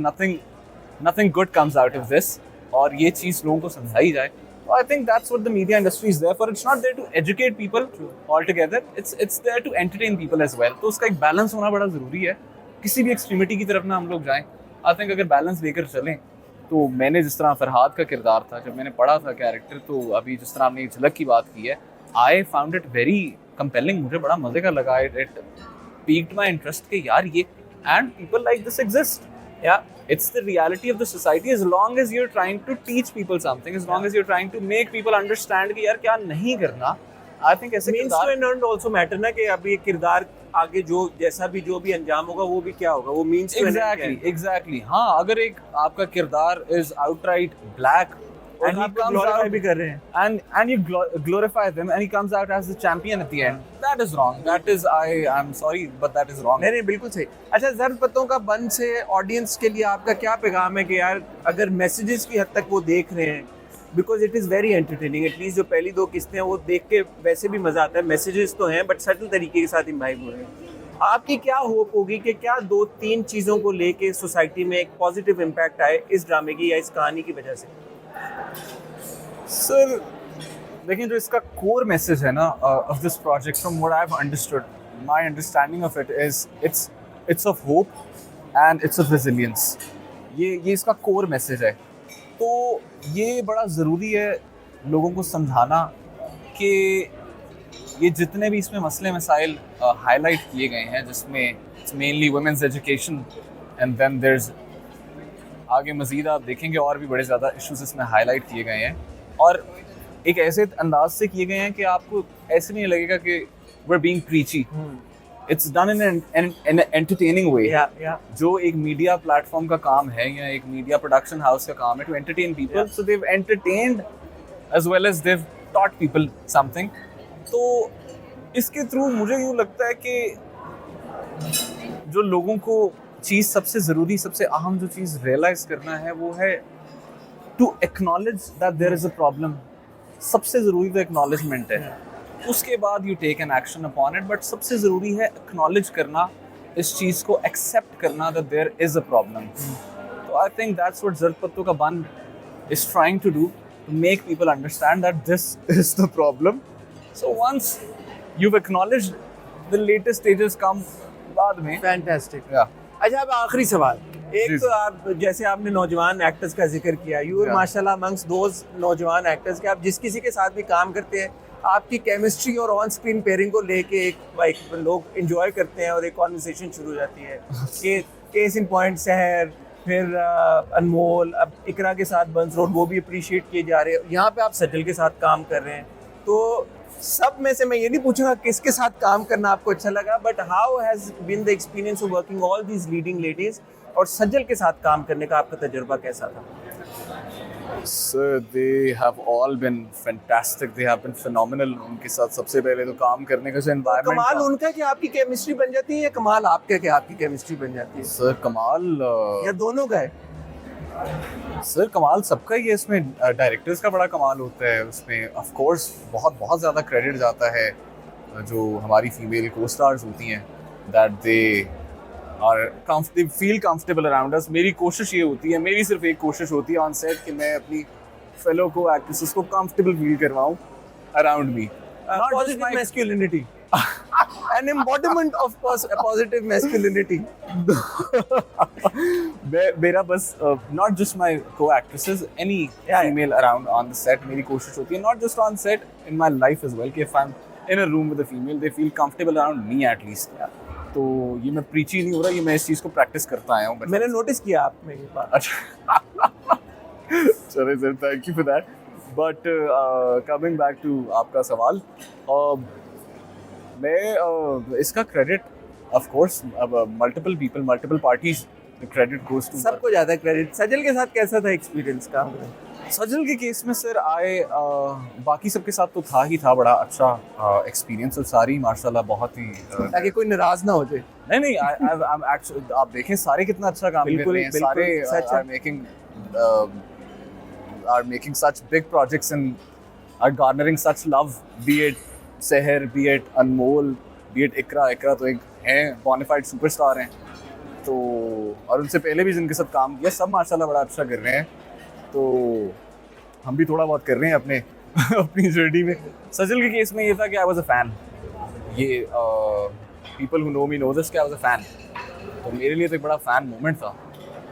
nothing good comes out of this, और ये चीज़ लोगों को समझाई जाए। So I think that's what the media industry is there for. It's not there to educate people altogether. It's there to entertain people as well. तो उसका एक balance होना बड़ा ज़रूरी है। किसी भी एक्सट्रीमिटी की तरफ ना हम लोग जाएं। आई थिंक अगर बैलेंस लेकर चलें तो मैंने जिस तरह फरहाद का किरदार था, जब मैंने पढ़ा था कैरेक्टर, तो अभी जिस तरह हमने झलक की बात की है, I found it very compelling, मुझे बड़ा मज़े का लगा। इट पीक्ड माई इंटरेस्ट कि यार ये and people like this exist. Yeah. It's the reality of the society. As long as you're trying to teach people something, as long as you're trying to make people understand कि यार क्या नहीं करना, I think ऐसे means to an end also matter ना कि अब ये किरदार आगे जो जो भी अंजाम होगा वो भी क्या होगा, वो मीन्स टू एग्जैक्टली हाँ, अगर एक आपका किरदार is outright black and he comes out भी कर रहे हैं and you glorify them and he comes out as the champion at the end, that is wrong. That is, I'm sorry but that is wrong. नहीं बिल्कुल सही. अच्छा, ज़र्द पत्तों का बंद से ऑडियंस के लिए आपका क्या पैगाम है कि यार अगर मैसेजेस की हद तक वो देख रहे हैं, because it is very entertaining, at least जो पहली 2 किस्तें हैं वो देख के वैसे भी मज़ा आता है, मैसेजेस तो हैं बट सटल तरीके के साथ इम्बाइब हो रहे हैं, आपकी क्या होप होगी कि क्या 2-3 चीज़ों को लेके सोसाइटी में एक पॉजिटिव इम्पैक्ट आए इस ड्रामे की या इस कहानी की वजह से? सर देखिए, जो इसका कोर मैसेज है ना of this project, from what I have understood, my understanding of it is it's of hope and it's of resilience. ये इसका कोर मैसेज है. तो ये बड़ा ज़रूरी है लोगों को समझाना कि ये जितने भी इसमें मसले मसाइल हाईलाइट किए गए हैं, जिसमें it's mainly women's education and then there's आगे मज़ीद आप देखेंगे और भी बड़े ज़्यादा इश्यूज इसमें हाईलाइट किए गए हैं, और एक ऐसे अंदाज से किए गए हैं कि आपको ऐसे नहीं लगेगा कि we are being preachy. It's done in an entertaining way. जो एक मीडिया प्लेटफॉर्म का काम है या एक मीडिया प्रोडक्शन हाउस का काम है to entertain people, so they have entertained as well as they have taught people something. तो इसके थ्रू मुझे यूँ लगता है कि जो लोगों को चीज़ सबसे ज़रूरी, सबसे अहम जो चीज़ रियलाइज़ करना है वो है to acknowledge that there is a problem. सबसे ज़रूरी तो एक्नॉलेजमेंट है, उसके बाद you take an action upon it, but सबसे ज़रूरी है एक्नॉलेज करना, इस चीज़ को एक्सेप्ट करना that there is a problem. So I think that's what Zard Patton ka Bunn is trying to do, to make people understand that this is the problem. So once you've acknowledged, the later stages come बाद में. Fantastic. Yeah. अच्छा, अब आखिरी सवाल. एक तो आप जैसे आपने नौजवान एक्टर्स का जिक्र किया, यू आर माशाल्लाह अमंग्स दोज नौजवान एक्टर्स के आप जिस किसी के साथ भी काम करते हैं, आपकी केमिस्ट्री और ऑन स्क्रीन पेयरिंग को लेके एक लोग एंजॉय करते हैं और एक कॉन्वर्सेशन शुरू हो जाती है कि केस इन पॉइंट शहर, फिर अनमोल, अब इकरा के साथ बंस रोड, वो भी अप्रिशिएट किए जा रहे हैं. यहाँ पे आप सजल के साथ काम कर रहे हैं, तो सब में से मैं ये नहीं पूछूंगा किसके साथ काम करना आपको अच्छा लगा, but how has been the experience of working all these leading ladies, और सज्जल के साथ काम करने का आपका तजुर्बा कैसा था? Sir, they have all been fantastic. They have been phenomenal. उनके साथ सबसे पहले तो काम करने का जो environment कमाल उनका कि आपकी केमिस्ट्री बन जाती है या कमाल आपका कि आपकी केमिस्ट्री बन जाती है? सर कमाल या दोनों का है? सर कमाल सबका ही है. इसमें डायरेक्टर्स का बड़ा कमाल होता है. उसमें ऑफ कोर्स बहुत ज़्यादा क्रेडिट जाता है जो हमारी फीमेल को स्टार्स होती हैं, that they feel comfortable around us. मेरी कोशिश ये होती है, मेरी सिर्फ एक कोशिश होती है ऑन सेट कि मैं अपनी फेलो को एक्ट्रेसेस को कंफर्टेबल फील करवाऊँ around me. Positive masculinity, an embodiment of positive masculinity. मेरा बस not just my co-actresses, any female around on the set, मेरी कोशिश होती है not just on set, in my life as well, कि if I'm in a room with a female, they feel comfortable around me at least. तो ये मैं प्रीची नहीं हो रहा, ये मैं इस चीज़ को प्रैक्टिस करता आया हूँ. मैंने नोटिस किया आप में ये बात. अच्छा चलिए sir, thank you for that. But coming back to आपका सवाल, मैं इसका क्रेडिट ऑफ कोर्स अब multiple people, multiple parties, the credit goes to सबको ज़्यादा क्रेडिट. सजल के साथ कैसा था एक्सपीरियंस काम करना? सजल के केस में सर बाकी सबके साथ तो था बड़ा अच्छा एक्सपीरियंस, और सारी माशाल्लाह बहुत ही ताकि कोई नाराज ना हो जाए. नहीं आप देखें सारे कितना अच्छा काम कर रहे हैं. सारे are making such big projects and are garnering such love, be it Seher, be it Anmol, be it Ikra तो एक हैं bonafide superstar हैं. तो और उनसे पहले भी जिनके साथ काम किया सब माशाल्लाह बड़ा अच्छा कर रहे हैं. तो हम भी थोड़ा बहुत कर रहे हैं अपनी जर्नी में. सजल के केस में ये था कि I was a fan. ये people who know me know this कि I was a fan. तो मेरे लिए तो एक बड़ा fan moment था.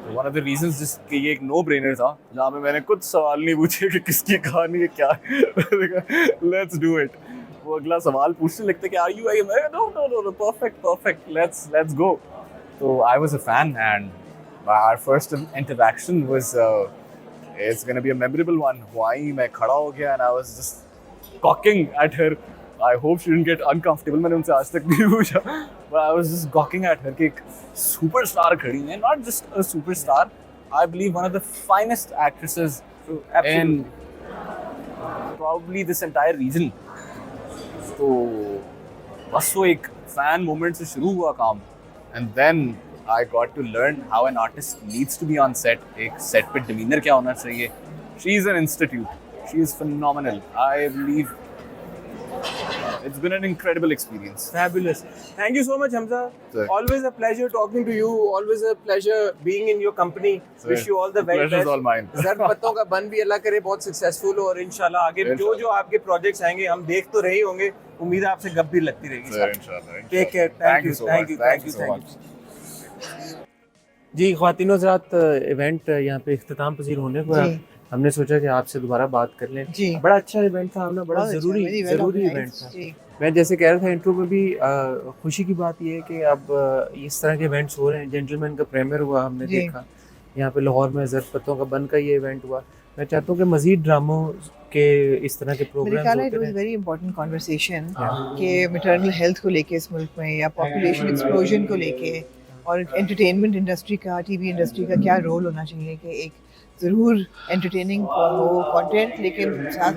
वन ऑफ द रीजंस जिसके ये एक नो ब्रेनर था, जहाँ पे मैंने कुछ सवाल नहीं पूछे कि किसकी कहानी है क्या है, लेट्स डू इट. वो अगला सवाल पूछने लगते कि are you no perfect let's go. तो I was a fan and our first interaction was it's gonna be a memorable one. वो आई, मैं खड़ा हो गया and I was just gawking at her. I hope she didn't get uncomfortable. मैंने उनसे आज तक नहीं पूछा, but I was just gawking at her कि एक superstar खड़ी है, not just a superstar. I believe one of the finest actresses in probably this entire region. तो बस वो एक fan moment से शुरू हुआ काम, and then I got to learn how an artist needs to be on set. एक set पे demeanor क्या होना चाहिए. She is an institute. She is phenomenal. I believe it's been an incredible experience. Fabulous. Thank you so much, Hamza. Sir. Always a pleasure talking to you. Always a pleasure being in your company. Sir, Wish you all the very pleasure is best. all mine. ज़र पत्तों का बन भी अल्लाह करे बहुत successful हो, और इंशाल्लाह आगे जो जो आपके प्रोजेक्ट्स आएंगे हम देख तो रहे ही होंगे. उम्मीद है आपसे गप भी लगती रहेगी. Sir, inshallah. Take care. Thank you. so Thank much. you. Thank you. so Thank much. you. Ji ख्वातीन Hazrat, event यहाँ पे इख्तिताम पजीर होने को है. जी। हमने सोचा कि आपसे दोबारा बात कर लें. जी। बड़ा अच्छा इवेंट था, हमने बड़ा बहुत अच्छा, ज़रूरी very well ज़रूरी इवेंट organized. था. जी। मैं जैसे कह रहा था इंट्रो में भी, खुशी की बात ये है कि अब इस तरह के इवेंट्स हो रहे हैं. जेंटलमैन का प्रीमियर हुआ, हमने जी। देखा यहाँ पे लाहौर में. ज़र पत्तों का बन का ये इवेंट हुआ. मैं चाहता हूँ कि मज़ीद ड्रामों के इस तरह के मेरे प्रोग्राम्स ख्याल है इट होते वाज रहें. वेरी इंपॉर्टेंट कॉन्वर्सेशन कि मैटरनल हेल्थ को लेके इस मुल्क में, या पॉपुलेशन एक्सप्लोजन को लेके, और एंटरटेनमेंट इंडस्ट्री का, टीवी इंडस्ट्री का क्या रोल होना चाहिए कि एक ज़रूर एंटरटेनिंग हो कंटेंट, लेकिन साथ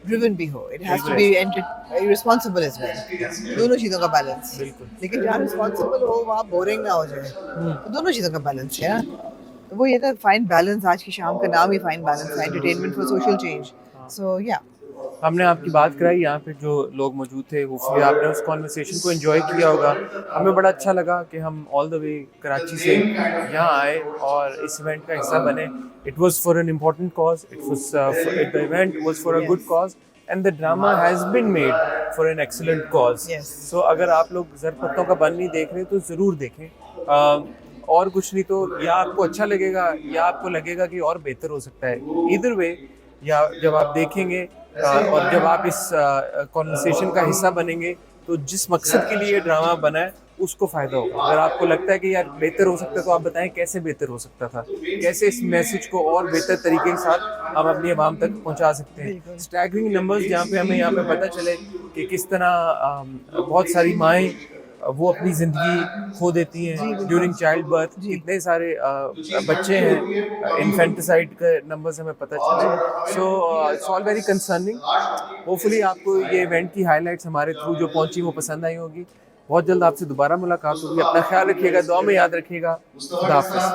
ड्रिवन भी हो. It has to be responsible as well. दोनों चीज़ों का बैलेंस. लेकिन जहाँ रिस्पॉन्सिबल हो वहाँ बोरिंग ना हो जाए. तो दोनों चीज़ों का बैलेंस है ना. तो वो ये था फाइन बैलेंस. आज की शाम का नाम ही फाइन बैलेंस है, एंटरटेनमेंट फॉर सोशल चेंज. सो या हमने आपकी बात कराई, यहाँ पे जो लोग मौजूद थे, होपफुली आपने उस कॉन्वर्सेशन को एंजॉय किया होगा. हमें बड़ा अच्छा लगा कि हम ऑल द वे कराची से यहाँ आए और इस इवेंट का हिस्सा बने. It was for an important cause. The event was for a good cause, and the drama has been made for an excellent cause. Yes. So अगर आप लोग ज़र पत्तों का बन नहीं देख रहे तो ज़रूर देखें. और कुछ नहीं तो या आपको अच्छा लगेगा या आपको लगेगा कि और बेहतर हो सकता है. इधर वे, या जब आप देखेंगे और जब आप इस कॉन्वर्सेशन का हिस्सा बनेंगे तो जिस मकसद के लिए ये ड्रामा बना है उसको फ़ायदा होगा. अगर आपको लगता है कि यार बेहतर हो सकता है तो आप बताएं कैसे बेहतर हो सकता था, कैसे इस मैसेज को और बेहतर तरीके के साथ हम अपनी आवाम तक पहुंचा सकते हैं. स्टैगरिंग नंबर्स जहाँ पे हमें यहाँ पे पता चले कि किस तरह बहुत सारी माएँ वो अपनी ज़िंदगी खो देती हैं ड्यूरिंग चाइल्ड बर्थ. कितने सारे बच्चे हैं, इन्फेंटिसाइड के नंबर्स हमें पता चले. So it's all very concerning. Hopefully आपको ये इवेंट की हाइलाइट्स हमारे थ्रू जो पहुंची वो पसंद आई होगी. बहुत जल्द आपसे दोबारा मुलाकात होगी. अपना ख्याल रखिएगा, दुआ में याद रखिएगा. खुदा हाफ़िज़.